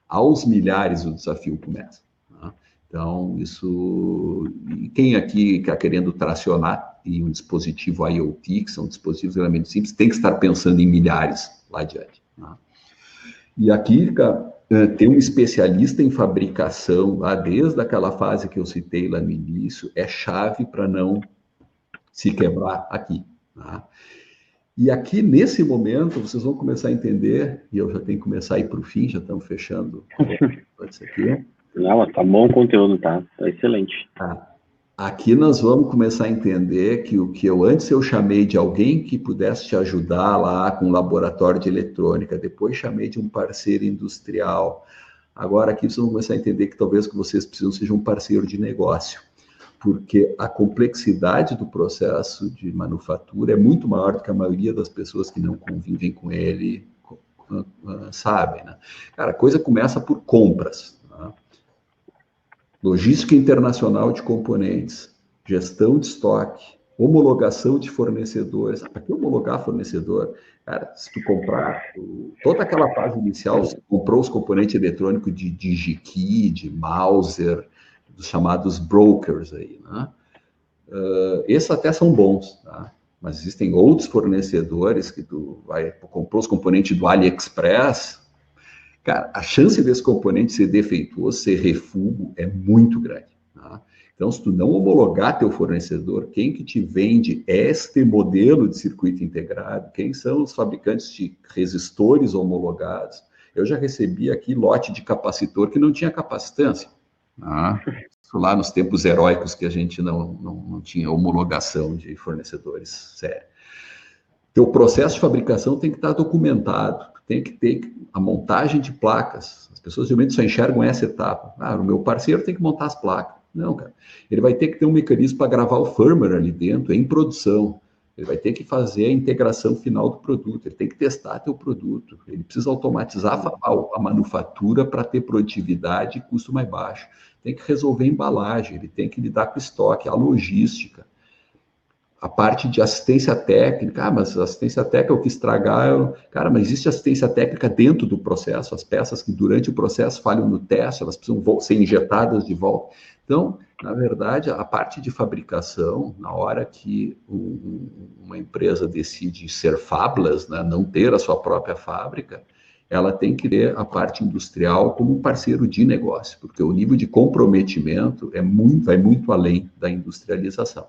Aos milhares o desafio começa. Tá? Tá? Então, isso... E quem aqui está querendo tracionar em um dispositivo IoT, que são dispositivos realmente simples, tem que estar pensando em milhares lá adiante. Tá? E aqui, cara, tem um especialista em fabricação, lá desde aquela fase que eu citei lá no início, é chave para não se quebrar aqui. Tá? E aqui, nesse momento, vocês vão começar a entender, e eu já tenho que começar a ir para o fim, já estamos fechando isso aqui. Não, tá bom o conteúdo, tá excelente. Aqui nós vamos começar a entender que o que antes eu chamei de alguém que pudesse te ajudar lá com um laboratório de eletrônica, depois chamei de um parceiro industrial. Agora aqui vocês vão começar a entender que talvez o que vocês precisam seja um parceiro de negócio, porque a complexidade do processo de manufatura é muito maior do que a maioria das pessoas que não convivem com ele sabem, né? Cara, a coisa começa por compras, tá? Logística internacional de componentes, gestão de estoque, homologação de fornecedores. Para que homologar fornecedor? Cara, se tu comprar toda aquela fase inicial, você comprou os componentes eletrônicos de DigiKey, de Mouser, dos chamados brokers aí, né? Esses até são bons, tá? Mas existem outros fornecedores que tu comprou os componentes do AliExpress. Cara, a chance desse componente ser defeituoso, ser refúgio, é muito grande. Tá? Então, se tu não homologar teu fornecedor, quem que te vende este modelo de circuito integrado? Quem são os fabricantes de resistores homologados? Eu já recebi aqui lote de capacitor que não tinha capacitância. Tá? Lá nos tempos heróicos que a gente não tinha homologação de fornecedores sério. Teu processo de fabricação tem que estar documentado, tem que ter a montagem de placas. As pessoas realmente só enxergam essa etapa. O meu parceiro tem que montar as placas. Não, cara. Ele vai ter que ter um mecanismo para gravar o firmware ali dentro, em produção. Ele vai ter que fazer a integração final do produto, ele tem que testar teu produto, ele precisa automatizar a manufatura para ter produtividade e custo mais baixo. Tem que resolver a embalagem, ele tem que lidar com o estoque, a logística, a parte de assistência técnica. Mas a assistência técnica é o que estragar. Cara, mas existe assistência técnica dentro do processo, as peças que durante o processo falham no teste, elas precisam ser injetadas de volta. Então, na verdade, a parte de fabricação, na hora que uma empresa decide ser fabless, né, não ter a sua própria fábrica, ela tem que ter a parte industrial como um parceiro de negócio, porque o nível de comprometimento vai muito além da industrialização.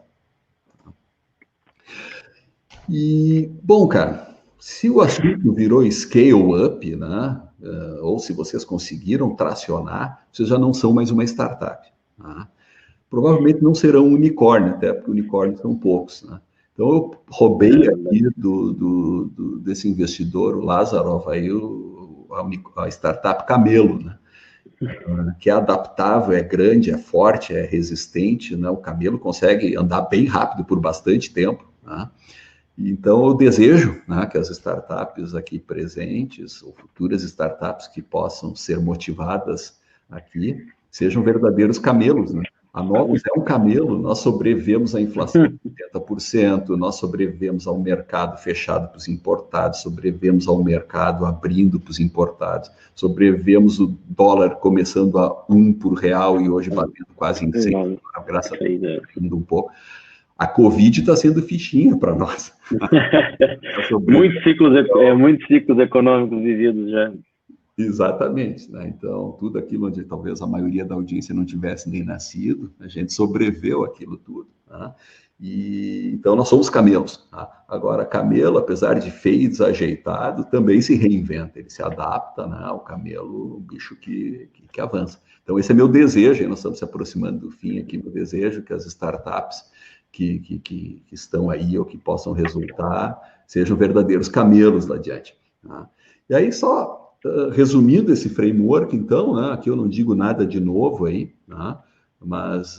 E, bom, cara, se o assunto virou scale-up, né, ou se vocês conseguiram tracionar, vocês já não são mais uma startup. Tá? Provavelmente não serão unicórnio, até porque unicórnios são poucos. Né? Então, eu roubei aqui desse investidor, o Lazarov, aí, a startup Camelo, né? Que é adaptável, é grande, é forte, é resistente. Né? O Camelo consegue andar bem rápido por bastante tempo. Né? Então, eu desejo, né, que as startups aqui presentes, ou futuras startups que possam ser motivadas aqui, sejam verdadeiros camelos. Né? A Novus é um camelo, nós sobrevivemos à inflação de 80%, nós sobrevivemos ao mercado fechado para os importados, sobrevivemos ao mercado abrindo para os importados, sobrevivemos o dólar começando a 1 por real e hoje batendo quase em 100, graças a Deus, um pouco. A Covid está sendo fichinha para nós. Muitos ciclos econômicos vividos já. Exatamente, né? Então, tudo aquilo onde talvez a maioria da audiência não tivesse nem nascido, a gente sobreviveu aquilo tudo. Tá? E, então, nós somos camelos. Tá? Agora, camelo, apesar de feio e desajeitado, também se reinventa, ele se adapta, né? O camelo, o bicho que avança. Então, esse é meu desejo, e nós estamos se aproximando do fim aqui, meu desejo que as startups que estão aí ou que possam resultar sejam verdadeiros camelos lá adiante. Tá? E aí, só resumindo esse framework, então, né, aqui eu não digo nada de novo aí, né, mas,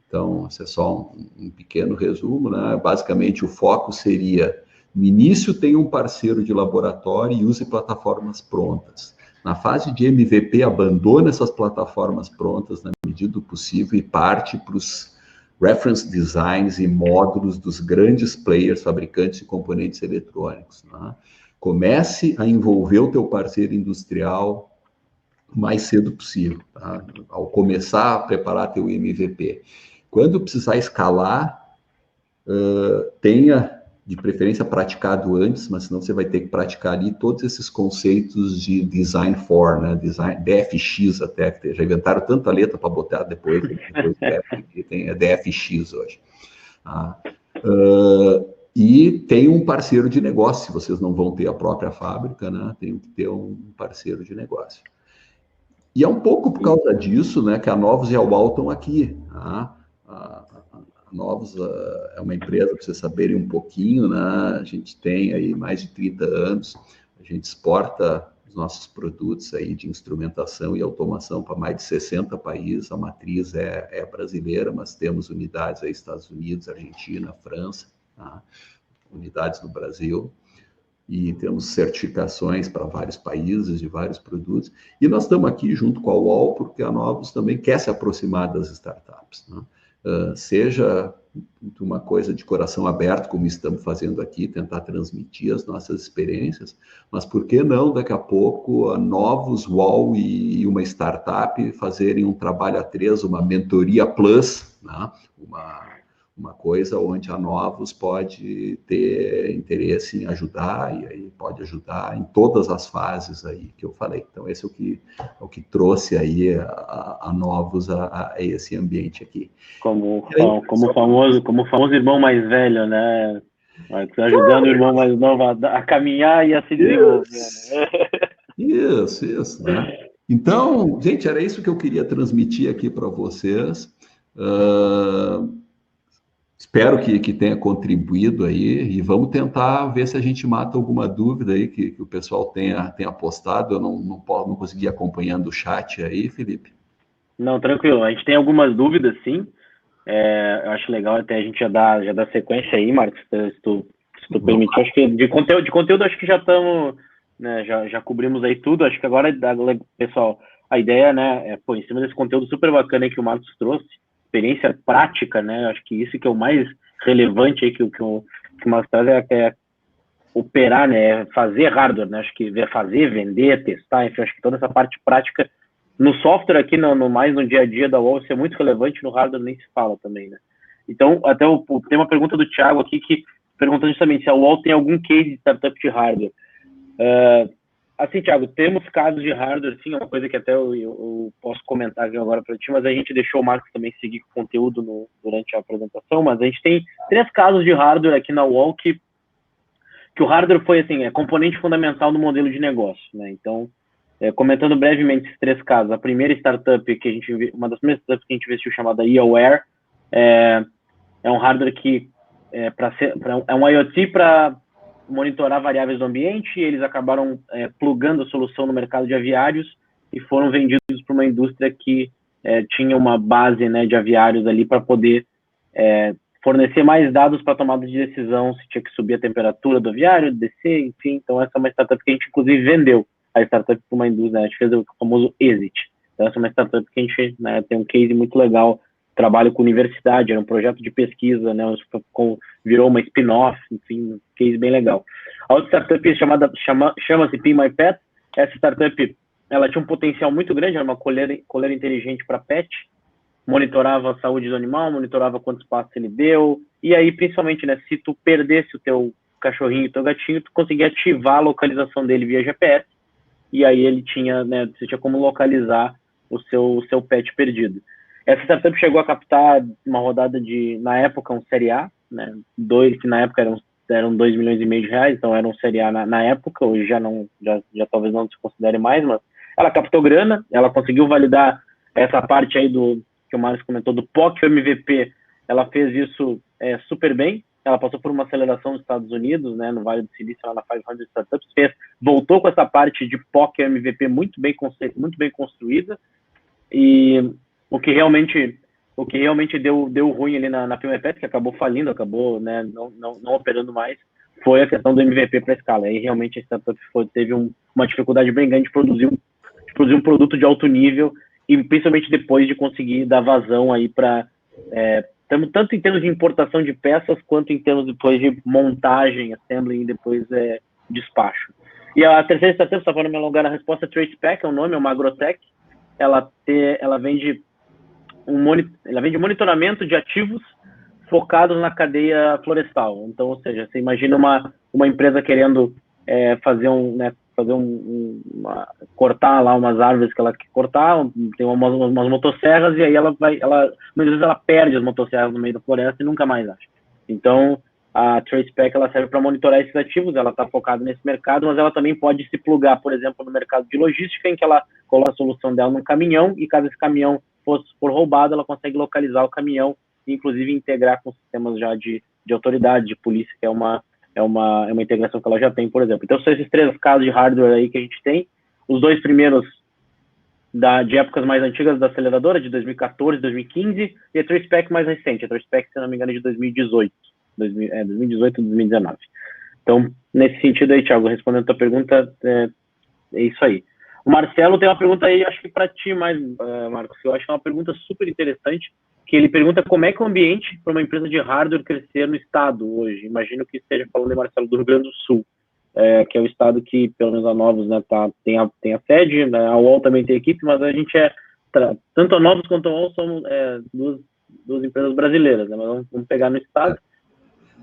então, esse é só um pequeno resumo, né, basicamente o foco seria, no início tem um parceiro de laboratório e use plataformas prontas. Na fase de MVP, abandone essas plataformas prontas na medida do possível e parte para os reference designs e módulos dos grandes players, fabricantes de componentes eletrônicos, né? Comece a envolver o teu parceiro industrial o mais cedo possível, tá? Ao começar a preparar teu MVP. Quando precisar escalar, tenha de preferência praticado antes, mas senão você vai ter que praticar ali todos esses conceitos de design for, né? Design, DFX até, que já inventaram tanta letra para botar depois tem DFX hoje. Tá? E tem um parceiro de negócio, se vocês não vão ter a própria fábrica, né? Tem que ter um parceiro de negócio. E é um pouco por causa disso, né, que a Novos e a UAU estão aqui. Tá? A Novos é uma empresa, para vocês saberem um pouquinho, né? A gente tem aí mais de 30 anos, a gente exporta os nossos produtos aí de instrumentação e automação para mais de 60 países. A matriz é brasileira, mas temos unidades aí Estados Unidos, Argentina, França, tá? Unidades no Brasil. E temos certificações para vários países, de vários produtos. E nós estamos aqui junto com a UOL, porque a Novos também quer se aproximar das startups, né? Seja uma coisa de coração aberto, como estamos fazendo aqui, tentar transmitir as nossas experiências, mas por que não, daqui a pouco, a Novos, UOL e uma startup fazerem um trabalho a três, uma mentoria plus, né? Uma coisa onde a Novos pode ter interesse em ajudar, e aí pode ajudar em todas as fases aí que eu falei. Então, esse é o que trouxe aí a Novos a esse ambiente aqui. Como o famoso irmão mais velho, né? Ajudando o irmão mais novo a caminhar e a se desenvolver. Isso, né? Então, gente, era isso que eu queria transmitir aqui para vocês. Espero que tenha contribuído aí e vamos tentar ver se a gente mata alguma dúvida aí que o pessoal tenha postado. Eu não consegui acompanhando o chat aí, Felipe. Não, tranquilo. A gente tem algumas dúvidas, sim. Eu acho legal até a gente já dar sequência aí, Marcos, se tu permitir. Acho que de conteúdo acho que já estamos, né, já cobrimos aí tudo. Acho que agora, pessoal, a ideia, né, em cima desse conteúdo super bacana aí que o Marcos trouxe, experiência prática, né? Acho que isso que é o mais relevante aí que o Marcos traz é operar, né? Fazer hardware, né? Acho que fazer, vender, testar, enfim, acho que toda essa parte prática no software aqui, mais no dia a dia da UOL, isso é muito relevante, no hardware nem se fala também, né? Então, até tem uma pergunta do Thiago aqui que pergunta justamente se a UOL tem algum case de startup de hardware. Assim, Thiago, temos casos de hardware, sim, é uma coisa que até eu posso comentar aqui agora para ti, mas a gente deixou o Marcos também seguir com o conteúdo durante a apresentação, mas a gente tem 3 casos de hardware aqui na UOL que o hardware foi, assim, componente fundamental no modelo de negócio, né? Então, comentando brevemente esses 3 casos, a primeira startup que a gente, uma das primeiras startups que a gente investiu, chamada EOWare, é um hardware que é um IoT para monitorar variáveis do ambiente, e eles acabaram plugando a solução no mercado de aviários e foram vendidos para uma indústria que tinha uma base, né, de aviários ali para poder fornecer mais dados para tomada de decisão, se tinha que subir a temperatura do aviário, descer, enfim. Então essa é uma startup que a gente inclusive vendeu a startup para uma indústria, né? A gente fez o famoso exit. Então essa é uma startup que a gente, né, tem um case muito legal, trabalho com universidade, era um projeto de pesquisa, né, virou uma spin-off, enfim, um case bem legal. A outra startup chama-se PeeMyPet. Essa startup, ela tinha um potencial muito grande, era uma coleira inteligente para pet, monitorava a saúde do animal, monitorava quantos passos ele deu, e aí, principalmente, né, se tu perdesse o teu cachorrinho e o teu gatinho, tu conseguia ativar a localização dele via GPS, e aí ele tinha, né, você tinha como localizar o seu pet perdido. Essa startup chegou a captar uma rodada na época, um Série A, né, que na época eram 2,5 milhões de reais, então era um Série A na época, hoje já talvez não se considere mais, mas ela captou grana, ela conseguiu validar essa parte aí que o Marcos comentou, do POC MVP, ela fez isso super bem, ela passou por uma aceleração nos Estados Unidos, né, no Vale do Silício, lá na 500 Startups, voltou com essa parte de POC MVP muito bem construída, e o que realmente deu ruim ali na PeeMyPet, que acabou falindo, né, não operando mais, foi a questão do MVP para escala. Aí realmente a startup teve uma dificuldade bem grande de produzir um produto de alto nível, e principalmente depois de conseguir dar vazão aí para tanto em termos de importação de peças, quanto em termos depois de montagem, assembly e depois despacho. E a terceira startup, só para não me alongar na resposta, TracePack é o nome, é uma agrotech. Ela vende monitoramento de ativos focados na cadeia florestal. Então, ou seja, você imagina uma empresa querendo cortar lá umas árvores que ela quer cortar, tem umas motosserras, e aí muitas vezes ela perde as motosserras no meio da floresta e nunca mais acha. Então, a TracePack ela serve para monitorar esses ativos, ela está focada nesse mercado, mas ela também pode se plugar, por exemplo, no mercado de logística, em que ela coloca a solução dela num caminhão, e caso esse caminhão for roubado, ela consegue localizar o caminhão e, inclusive, integrar com sistemas já de autoridade, de polícia, que é uma integração que ela já tem, por exemplo. Então, são esses 3 casos de hardware aí que a gente tem. Os 2 primeiros de épocas mais antigas da aceleradora, de 2014, 2015, e a TracePack mais recente. A TracePack, se não me engano, é de 2018. 2018 2019. Então, nesse sentido aí, Thiago, respondendo a tua pergunta, é isso aí. O Marcelo tem uma pergunta aí, acho que para ti mais, Marcos, eu acho que é uma pergunta super interessante, que ele pergunta como é que é o ambiente para uma empresa de hardware crescer no estado hoje. Imagino que esteja falando, Marcelo, do Rio Grande do Sul, que é o estado que, pelo menos a Novos, né, tem a sede, né, a UOL também tem equipe, mas a gente tanto a Novos quanto a UOL somos duas empresas brasileiras, né, mas vamos pegar no estado.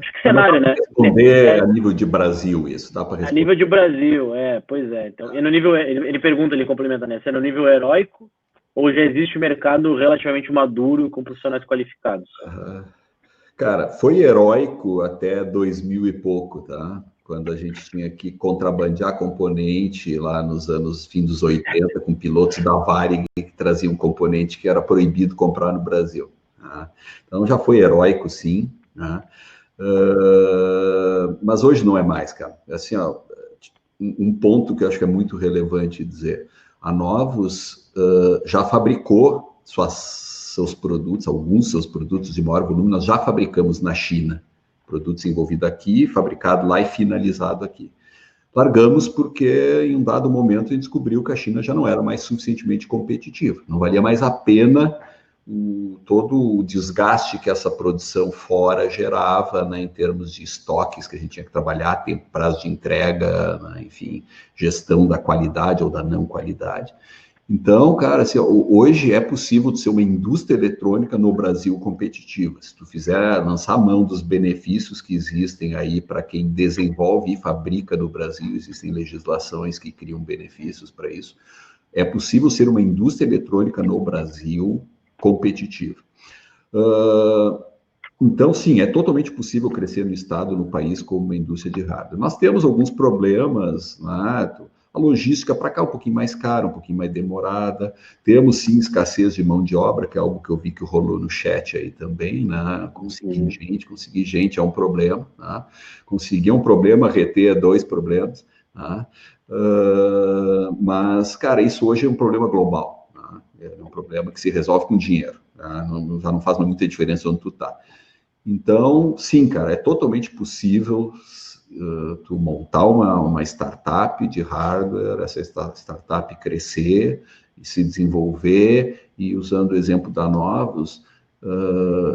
Acho que cenário, né? Responder a nível de Brasil, isso dá para responder. A nível de Brasil, pois é. Então, e no nível, ele pergunta, ele complementa, né? Se é no nível heróico ou já existe um mercado relativamente maduro com profissionais qualificados? Cara, foi heróico até 2000 e pouco, tá? Quando a gente tinha que contrabandear componente lá nos anos fim dos 80 com pilotos da Varig que traziam componente que era proibido comprar no Brasil. Tá? Então já foi heróico, sim. Tá? Mas hoje não é mais, cara. Assim, ó, um ponto que eu acho que é muito relevante dizer: a Novos já fabricou seus produtos, alguns seus produtos de maior volume, nós já fabricamos na China, produto desenvolvido aqui, fabricado lá e finalizado aqui. Largamos porque em um dado momento a gente descobriu que a China já não era mais suficientemente competitiva, não valia mais a pena todo o desgaste que essa produção fora gerava, né, em termos de estoques que a gente tinha que trabalhar, tempo, prazo de entrega, né, enfim, gestão da qualidade ou da não qualidade. Então, cara, assim, hoje é possível ser uma indústria eletrônica no Brasil competitiva. Se tu fizer lançar a mão dos benefícios que existem aí para quem desenvolve e fabrica no Brasil, existem legislações que criam benefícios para isso, é possível ser uma indústria eletrônica no Brasil competitiva. Então, sim, é totalmente possível crescer no estado, no país, como uma indústria de hardware. Nós temos alguns problemas, né? A logística para cá é um pouquinho mais cara, um pouquinho mais demorada. Temos, sim, escassez de mão de obra, que é algo que eu vi que rolou no chat aí também, né? Conseguir gente é um problema, né? Conseguir é um problema, reter é 2 problemas, né? Mas, cara, isso hoje é um problema global, né? É um problema que se resolve com dinheiro, né? Já não faz muita diferença onde tu tá. Então, sim, cara, é totalmente possível tu montar uma startup de hardware, essa startup crescer e se desenvolver, e usando o exemplo da Novos,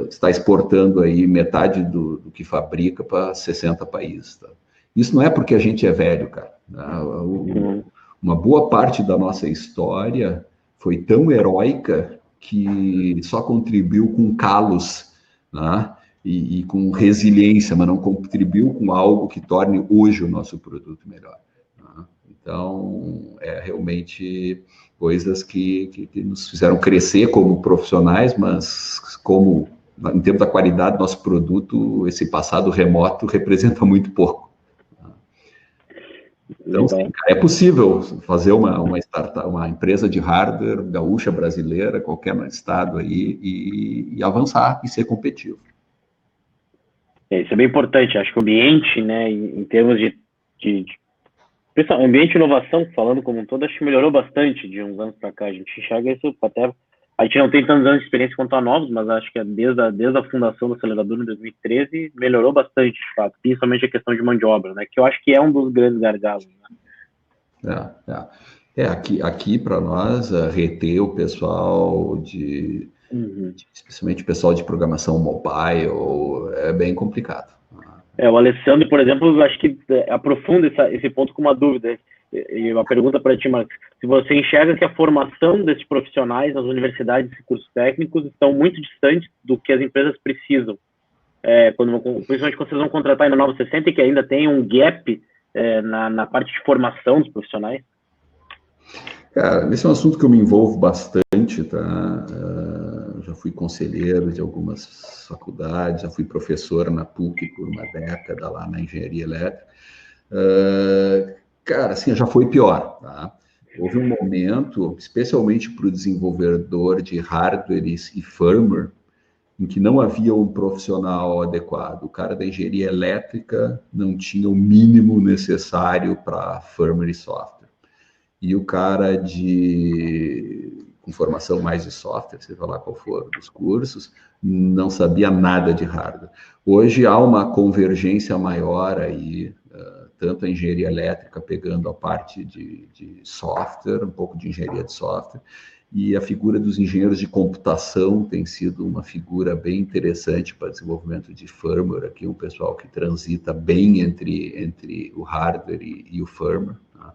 está exportando aí metade do que fabrica para 60 países. Tá? Isso não é porque a gente é velho, cara. Uma boa parte da nossa história foi tão heróica que só contribuiu com calos, né? E com resiliência, mas não contribuiu com algo que torne hoje o nosso produto melhor. Né? Então, realmente coisas que nos fizeram crescer como profissionais, mas como, em termos da qualidade do nosso produto, esse passado remoto representa muito pouco. Então, sim, é possível fazer uma startup, uma empresa de hardware gaúcha brasileira, qualquer estado aí, e avançar e ser competitivo. Isso é bem importante. Acho que o ambiente, né, em termos de ambiente de inovação, falando como um todo, acho que melhorou bastante de uns anos para cá. A gente enxerga isso até. A gente não tem tantos anos de experiência quanto a Novos, mas acho que desde a fundação do acelerador em 2013 melhorou bastante, de fato, principalmente a questão de mão de obra, né, que eu acho que é um dos grandes gargalos. Né? Aqui para nós, reter o pessoal especialmente o pessoal de programação mobile, é bem complicado. O Alessandro, por exemplo, acho que aprofunda esse ponto com uma dúvida. E uma pergunta para ti, Marcos. Se você enxerga que a formação desses profissionais nas universidades e cursos técnicos estão muito distantes do que as empresas precisam, principalmente quando vocês vão contratar ainda novos 60 e que ainda tem um gap na parte de formação dos profissionais? Cara, esse é um assunto que eu me envolvo bastante, tá? Já fui conselheiro de algumas faculdades, já fui professor na PUC por uma década lá na engenharia elétrica. Cara, assim, já foi pior, tá? Houve um momento, especialmente para o desenvolvedor de hardware e firmware, em que não havia um profissional adequado. O cara da engenharia elétrica não tinha o mínimo necessário para firmware e software. E o cara com formação mais de software, seja lá qual for dos cursos, não sabia nada de hardware. Hoje há uma convergência maior aí, tanto a engenharia elétrica pegando a parte de software, um pouco de engenharia de software, e a figura dos engenheiros de computação tem sido uma figura bem interessante para desenvolvimento de firmware, aqui um pessoal que transita bem entre o hardware e o firmware. Tá?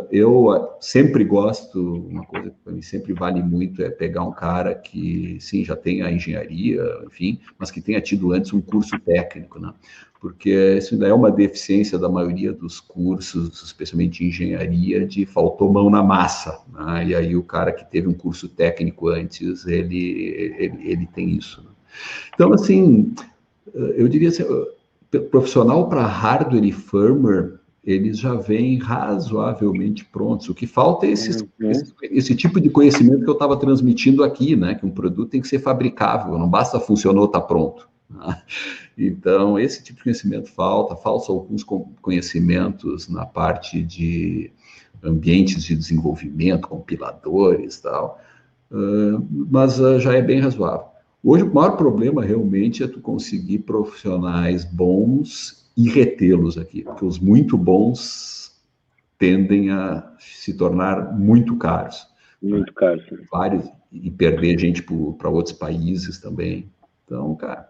Eu sempre gosto, uma coisa que para mim sempre vale muito é pegar um cara que, sim, já tem a engenharia, enfim, mas que tenha tido antes um curso técnico, né? Porque isso ainda é uma deficiência da maioria dos cursos, especialmente de engenharia, de faltou mão na massa, né? E aí o cara que teve um curso técnico antes, ele tem isso, né? Então, assim, eu diria assim, profissional para hardware e firmware, eles já vêm razoavelmente prontos. O que falta é esse tipo de conhecimento que eu estava transmitindo aqui, né? Que um produto tem que ser fabricável, não basta funcionou, está pronto. Né? Então, esse tipo de conhecimento falta alguns conhecimentos na parte de ambientes de desenvolvimento, compiladores e tal, mas já é bem razoável. Hoje, o maior problema realmente é tu conseguir profissionais bons e retê-los aqui, porque os muito bons tendem a se tornar muito caros. Muito caros. Vários, e perder gente para outros países também. Então, cara,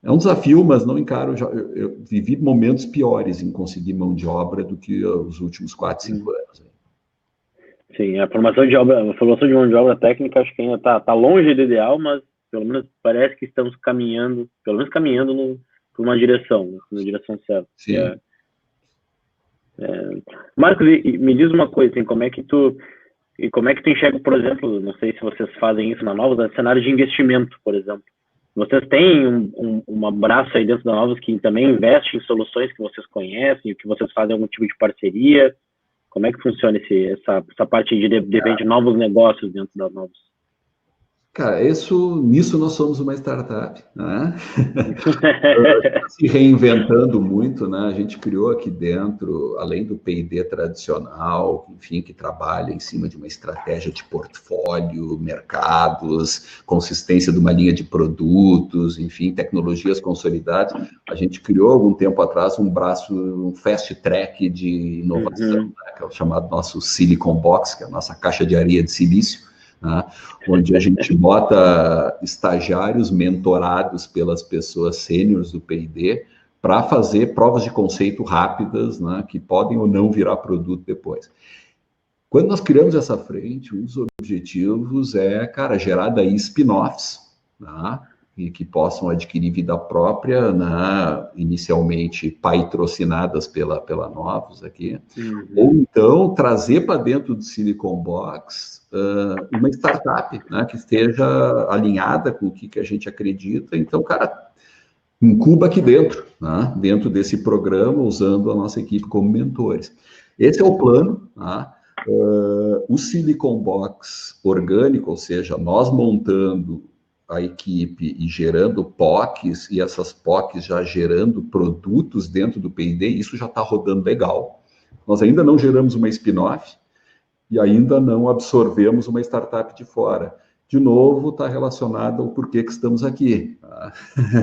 é um desafio, mas não encaro. Eu vivi momentos piores em conseguir mão de obra do que os últimos 4, 5 anos. Sim, a formação de mão de obra técnica acho que ainda está longe do ideal, mas pelo menos parece que estamos caminhando por uma direção, na direção certa. Sim. Marcos, me diz uma coisa, assim, como é que tu enxerga, por exemplo, não sei se vocês fazem isso na Novos, cenário de investimento, por exemplo. Vocês têm um abraço aí dentro da Novos que também investe em soluções que vocês conhecem, que vocês fazem algum tipo de parceria? Como é que funciona essa parte de repente, novos negócios dentro da Novos? Cara, nisso nós somos uma startup, né? Se reinventando muito, né? A gente criou aqui dentro, além do P&D tradicional, enfim, que trabalha em cima de uma estratégia de portfólio, mercados, consistência de uma linha de produtos, enfim, tecnologias consolidadas. A gente criou, algum tempo atrás, um fast track de inovação, né? Que é o chamado nosso Silicon Box, que é a nossa caixa de areia de silício, né? Onde a gente bota estagiários mentorados pelas pessoas sêniores do P&D para fazer provas de conceito rápidas, né, que podem ou não virar produto depois. Quando nós criamos essa frente, um dos objetivos cara, gerar daí spin-offs, né, e que possam adquirir vida própria, né, inicialmente patrocinadas pela Novos aqui, ou então trazer para dentro do Silicon Box uma startup, né, que esteja alinhada com o que a gente acredita. Então, cara, incuba aqui dentro, né, dentro desse programa, usando a nossa equipe como mentores. Esse é o plano, tá? O Silicon Box orgânico, ou seja, nós montando a equipe e gerando POCs, e essas POCs já gerando produtos dentro do P&D, isso já está rodando legal. Nós ainda não geramos uma spin-off e ainda não absorvemos uma startup de fora. De novo, está relacionado ao porquê que estamos aqui. Tá?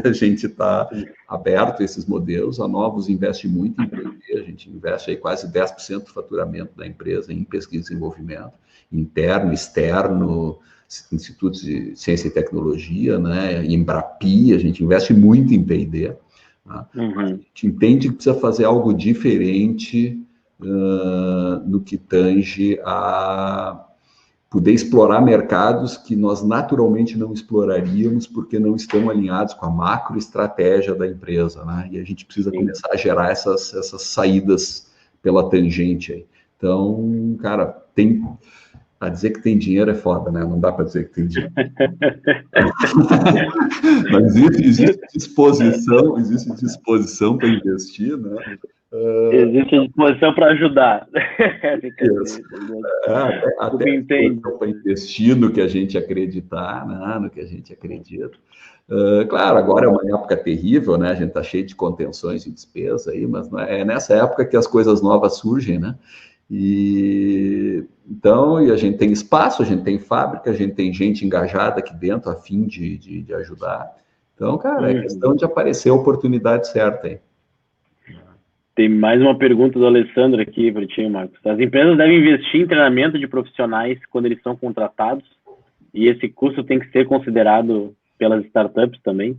A gente está aberto a esses modelos, a Novos investe muito em P&D, a gente investe aí quase 10% do faturamento da empresa em pesquisa e desenvolvimento, interno, externo, institutos de ciência e tecnologia, né, Embrapi, a gente investe muito em P&D. Tá? A gente entende que precisa fazer algo diferente no que tange a poder explorar mercados que nós naturalmente não exploraríamos porque não estão alinhados com a macroestratégia da empresa, né? E a gente precisa começar a gerar essas saídas pela tangente aí. Então, cara, a dizer que tem dinheiro é foda, né? Não dá para dizer que tem dinheiro. Mas existe disposição para investir, né? Existe disposição para ajudar. Até para investir no que a gente acreditar, né? No que a gente acredita. Claro, agora é uma época terrível, né? A gente está cheio de contenções e despesa aí, mas não é nessa época que as coisas novas surgem, né? Então, a gente tem espaço, a gente tem fábrica, a gente tem gente engajada aqui dentro a fim de ajudar. Então, cara, é questão de aparecer a oportunidade certa aí. Tem mais uma pergunta do Alessandro aqui para ti, Marcos. As empresas devem investir em treinamento de profissionais quando eles são contratados? E esse custo tem que ser considerado pelas startups também?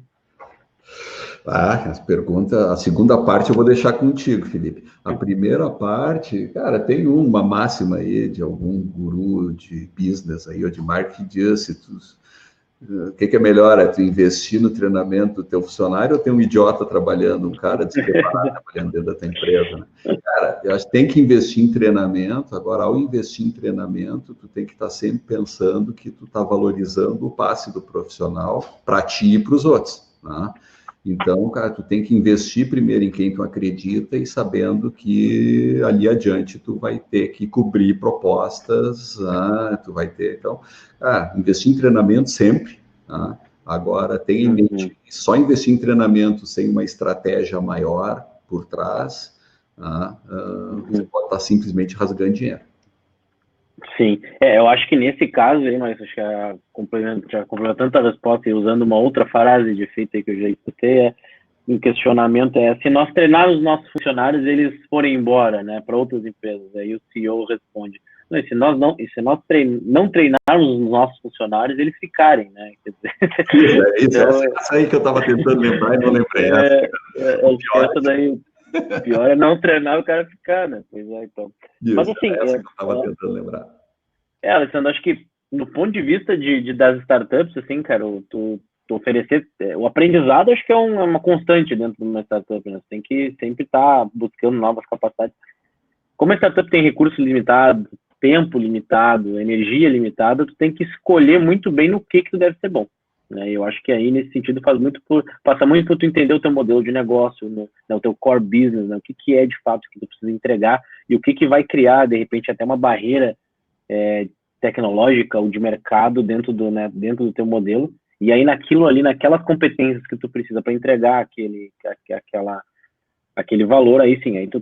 As perguntas, a segunda parte eu vou deixar contigo, Felipe. A primeira parte, cara, tem uma máxima aí de algum guru de business aí, ou de marketing, que diz, o que é melhor, é tu investir no treinamento do teu funcionário ou ter um idiota trabalhando, um cara despreparado trabalhando dentro da tua empresa, né? Cara, eu acho que tem que investir em treinamento. Agora, ao investir em treinamento, tu tem que estar sempre pensando que tu está valorizando o passe do profissional para ti e para os outros, né? Então, cara, tu tem que investir primeiro em quem tu acredita e sabendo que ali adiante tu vai ter que cobrir propostas, tu vai ter, então, investir em treinamento sempre, tá? Agora, tenha em mente que só investir em treinamento sem uma estratégia maior por trás, você pode estar simplesmente rasgando dinheiro. Sim, eu acho que nesse caso aí, mas acho que complementando a resposta e usando uma outra frase de efeito aí que eu já escutei, um questionamento se nós treinarmos os nossos funcionários, eles forem embora, né, para outras empresas, aí o CEO responde, não, se nós não treinarmos os nossos funcionários, eles ficarem, né, quer dizer, essa aí que eu estava tentando lembrar e não lembrei. Essa daí, pior é não treinar o cara ficar, né, pois é, então. Mas assim, essa que eu estava tentando lembrar. Alessandro, acho que no ponto de vista das startups, assim, cara, tu oferecer o aprendizado, acho que é uma constante dentro de uma startup, né? Você tem que sempre estar buscando novas capacidades. Como a startup tem recurso limitado, tempo limitado, energia limitada, tu tem que escolher muito bem no que tu deve ser bom, né? Eu acho que aí, nesse sentido, passa muito por tu entender o teu modelo de negócio, o teu core business, né? O que é de fato que tu precisa entregar e o que vai criar, de repente, até uma barreira tecnológica ou de mercado dentro do teu modelo, e aí naquelas competências que tu precisa para entregar aquele valor, aí sim, aí tu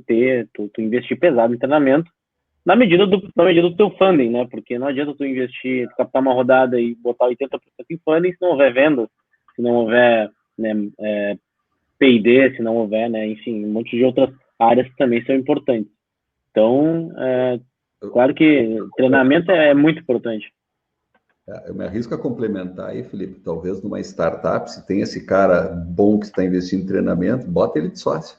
investir pesado em treinamento na medida do teu funding, né? Porque não adianta tu investir, captar uma rodada e botar 80% em funding se não houver venda, se não houver, né, P&D, se não houver, né, enfim, um monte de outras áreas que também são importantes. Então, claro que treinamento é muito importante. Eu me arrisco a complementar aí, Felipe, talvez numa startup, se tem esse cara bom que está investindo em treinamento, bota ele de sócio.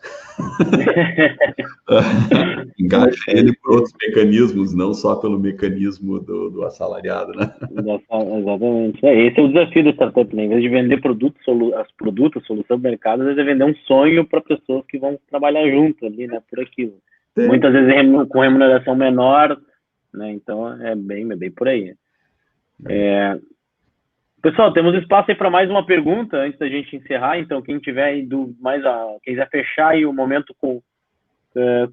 Engaja ele por outros mecanismos, não só pelo mecanismo do assalariado, né? Exatamente. Esse é o desafio da startup, né? Em vez de vender solução do mercado, às vezes é vender um sonho para pessoas que vão trabalhar junto ali, né? Por aquilo. Sim. Muitas vezes com remuneração menor, né? Então é bem por aí. Pessoal, temos espaço aí para mais uma pergunta antes da gente encerrar. Então, quem tiver aí quem quiser fechar aí o momento com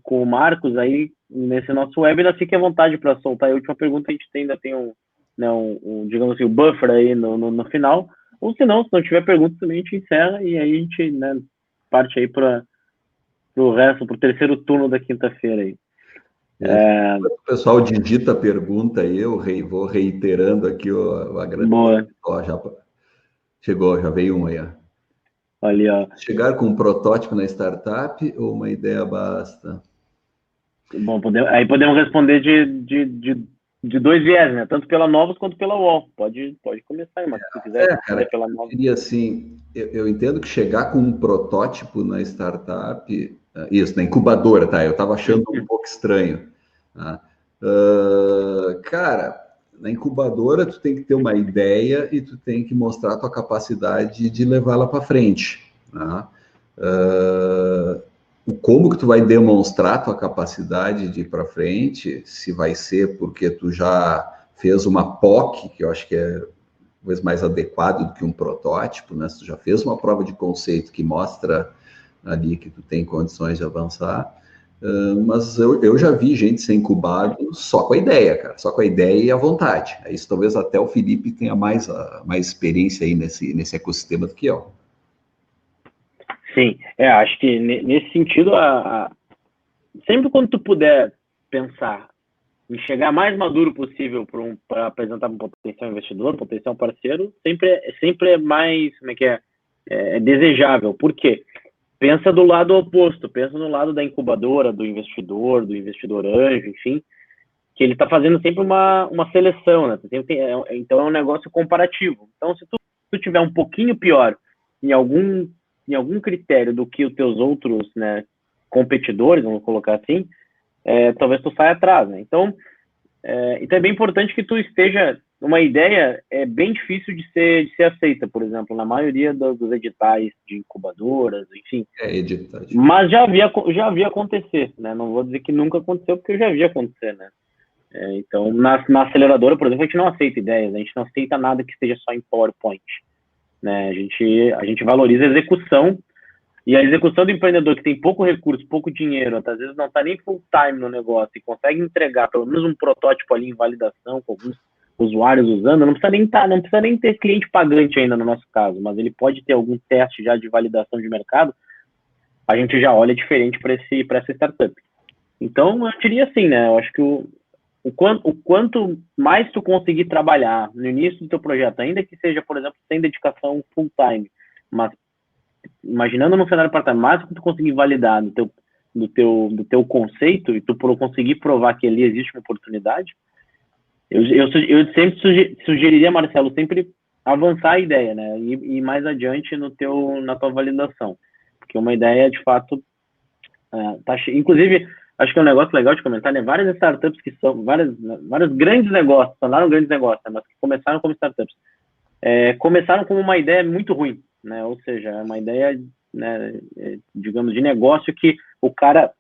o Marcos aí nesse nosso webinar, fique à vontade para soltar a última pergunta. A gente ainda tem digamos assim, o buffer aí no final. Ou se não tiver pergunta também a gente encerra e aí a gente, né, parte aí para o resto, para o terceiro turno da quinta-feira aí. O pessoal digita a pergunta aí, eu vou reiterando aqui o agradecimento. Chegou, já veio um aí. Ali, ó. Chegar com um protótipo na startup ou uma ideia basta? Bom, aí podemos responder de de dois viés, né? Tanto pela Novos quanto pela UOL. Pode começar aí, mas se quiser cara, pela Novos. seria assim, eu entendo que chegar com um protótipo na startup, isso, na incubadora, tá? Eu estava achando um pouco estranho. Tá? Cara, na incubadora tu tem que ter uma ideia e tu tem que mostrar a tua capacidade de levá-la para frente. Tá? Como que tu vai demonstrar a tua capacidade de ir para frente, se vai ser porque tu já fez uma POC, que eu acho que é talvez mais adequado do que um protótipo, né? Se tu já fez uma prova de conceito que mostra ali que tu tem condições de avançar, mas eu já vi gente ser incubado só com a ideia, cara, só com a ideia e a vontade. Isso talvez até o Felipe tenha mais experiência aí nesse ecossistema do que eu. Sim, acho que nesse sentido, sempre quando tu puder pensar em chegar mais maduro possível para apresentar para um potencial investidor, potencial parceiro, sempre é mais, como é que é desejável. Por quê? Pensa do lado oposto, pensa no lado da incubadora, do investidor anjo, enfim, que ele está fazendo sempre uma seleção, né? Então é um negócio comparativo. Então, se tu tiver um pouquinho pior em algum critério do que os teus outros, né, competidores, vamos colocar assim, talvez tu saia atrás, né? Então é bem importante que tu esteja... Uma ideia é bem difícil de ser aceita, por exemplo, na maioria dos editais de incubadoras, enfim. Mas já havia acontecer, né? Não vou dizer que nunca aconteceu, porque eu já vi acontecer, né? Então, na aceleradora, por exemplo, a gente não aceita ideias, a gente não aceita nada que esteja só em PowerPoint, né? A gente valoriza a execução, e a execução do empreendedor que tem pouco recurso, pouco dinheiro, às vezes não está nem full time no negócio e consegue entregar pelo menos um protótipo ali em validação com alguns usuários usando, não precisa nem ter cliente pagante ainda no nosso caso, mas ele pode ter algum teste já de validação de mercado, a gente já olha diferente para essa startup. Então, eu diria assim, né? Eu acho que o quanto mais tu conseguir trabalhar no início do teu projeto, ainda que seja, por exemplo, sem dedicação full time, mas imaginando no cenário part-time, mais que tu conseguir validar do teu conceito e tu conseguir provar que ali existe uma oportunidade, eu sempre sugeriria, Marcelo, sempre avançar a ideia, né? E mais adiante na tua validação. Porque uma ideia, de fato, inclusive, acho que é um negócio legal de comentar, né? Várias startups que são, vários grandes negócios, tornaram grandes negócios, né? Mas que começaram como startups. Começaram como uma ideia muito ruim, né? Ou seja, uma ideia, né, digamos, de negócio que o cara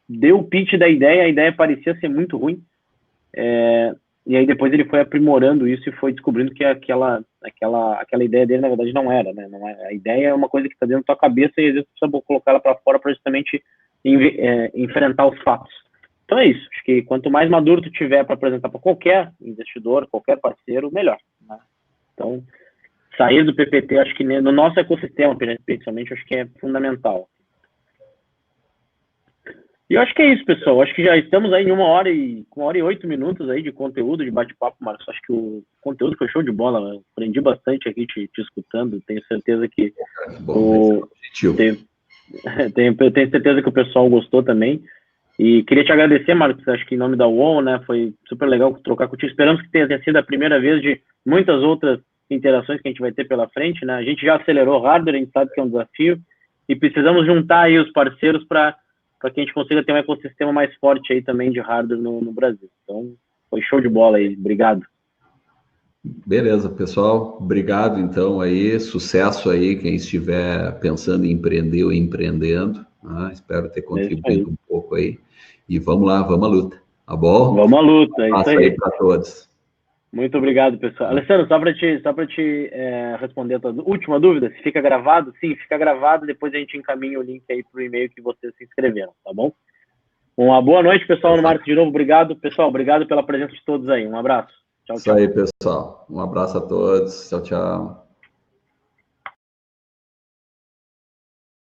deu o pitch da ideia, a ideia parecia ser muito ruim, e aí depois ele foi aprimorando isso e foi descobrindo que aquela ideia dele, na verdade, não era, né? A ideia é uma coisa que está dentro da tua cabeça e às vezes você precisa colocar ela para fora para justamente enfrentar os fatos. Então é isso. Acho que quanto mais maduro tu tiver para apresentar para qualquer investidor, qualquer parceiro, melhor, né? Então, sair do PPT, acho que no nosso ecossistema, principalmente, acho que é fundamental. E eu acho que é isso, pessoal. Acho que já estamos aí em 1h08 aí de conteúdo, de bate-papo, Marcos. Acho que o conteúdo foi show de bola, né? Aprendi bastante aqui te escutando. Tenho certeza que tenho certeza que o pessoal gostou também. E queria te agradecer, Marcos, acho que em nome da UOL, né? Foi super legal trocar contigo. Esperamos que tenha sido a primeira vez de muitas outras interações que a gente vai ter pela frente, né? A gente já acelerou hardware, a gente sabe que é um desafio, e precisamos juntar aí os parceiros para que a gente consiga ter um ecossistema mais forte aí também de hardware no Brasil. Então, foi show de bola aí. Obrigado. Beleza, pessoal. Obrigado, então, aí. Sucesso aí, quem estiver pensando em empreender ou empreendendo. Espero ter contribuído um pouco aí. E vamos lá, vamos à luta. Tá bom? Vamos à luta, é isso aí. Para todos. Muito obrigado, pessoal. Alessandro, só para te responder a tua última dúvida, se fica gravado? Sim, fica gravado, depois a gente encaminha o link aí para o e-mail que vocês se inscreveram, tá bom? Uma boa noite, pessoal, no Marcos de novo, obrigado. Pessoal, obrigado pela presença de todos aí, um abraço. Tchau, tchau. Isso aí, pessoal. Um abraço a todos. Tchau, tchau.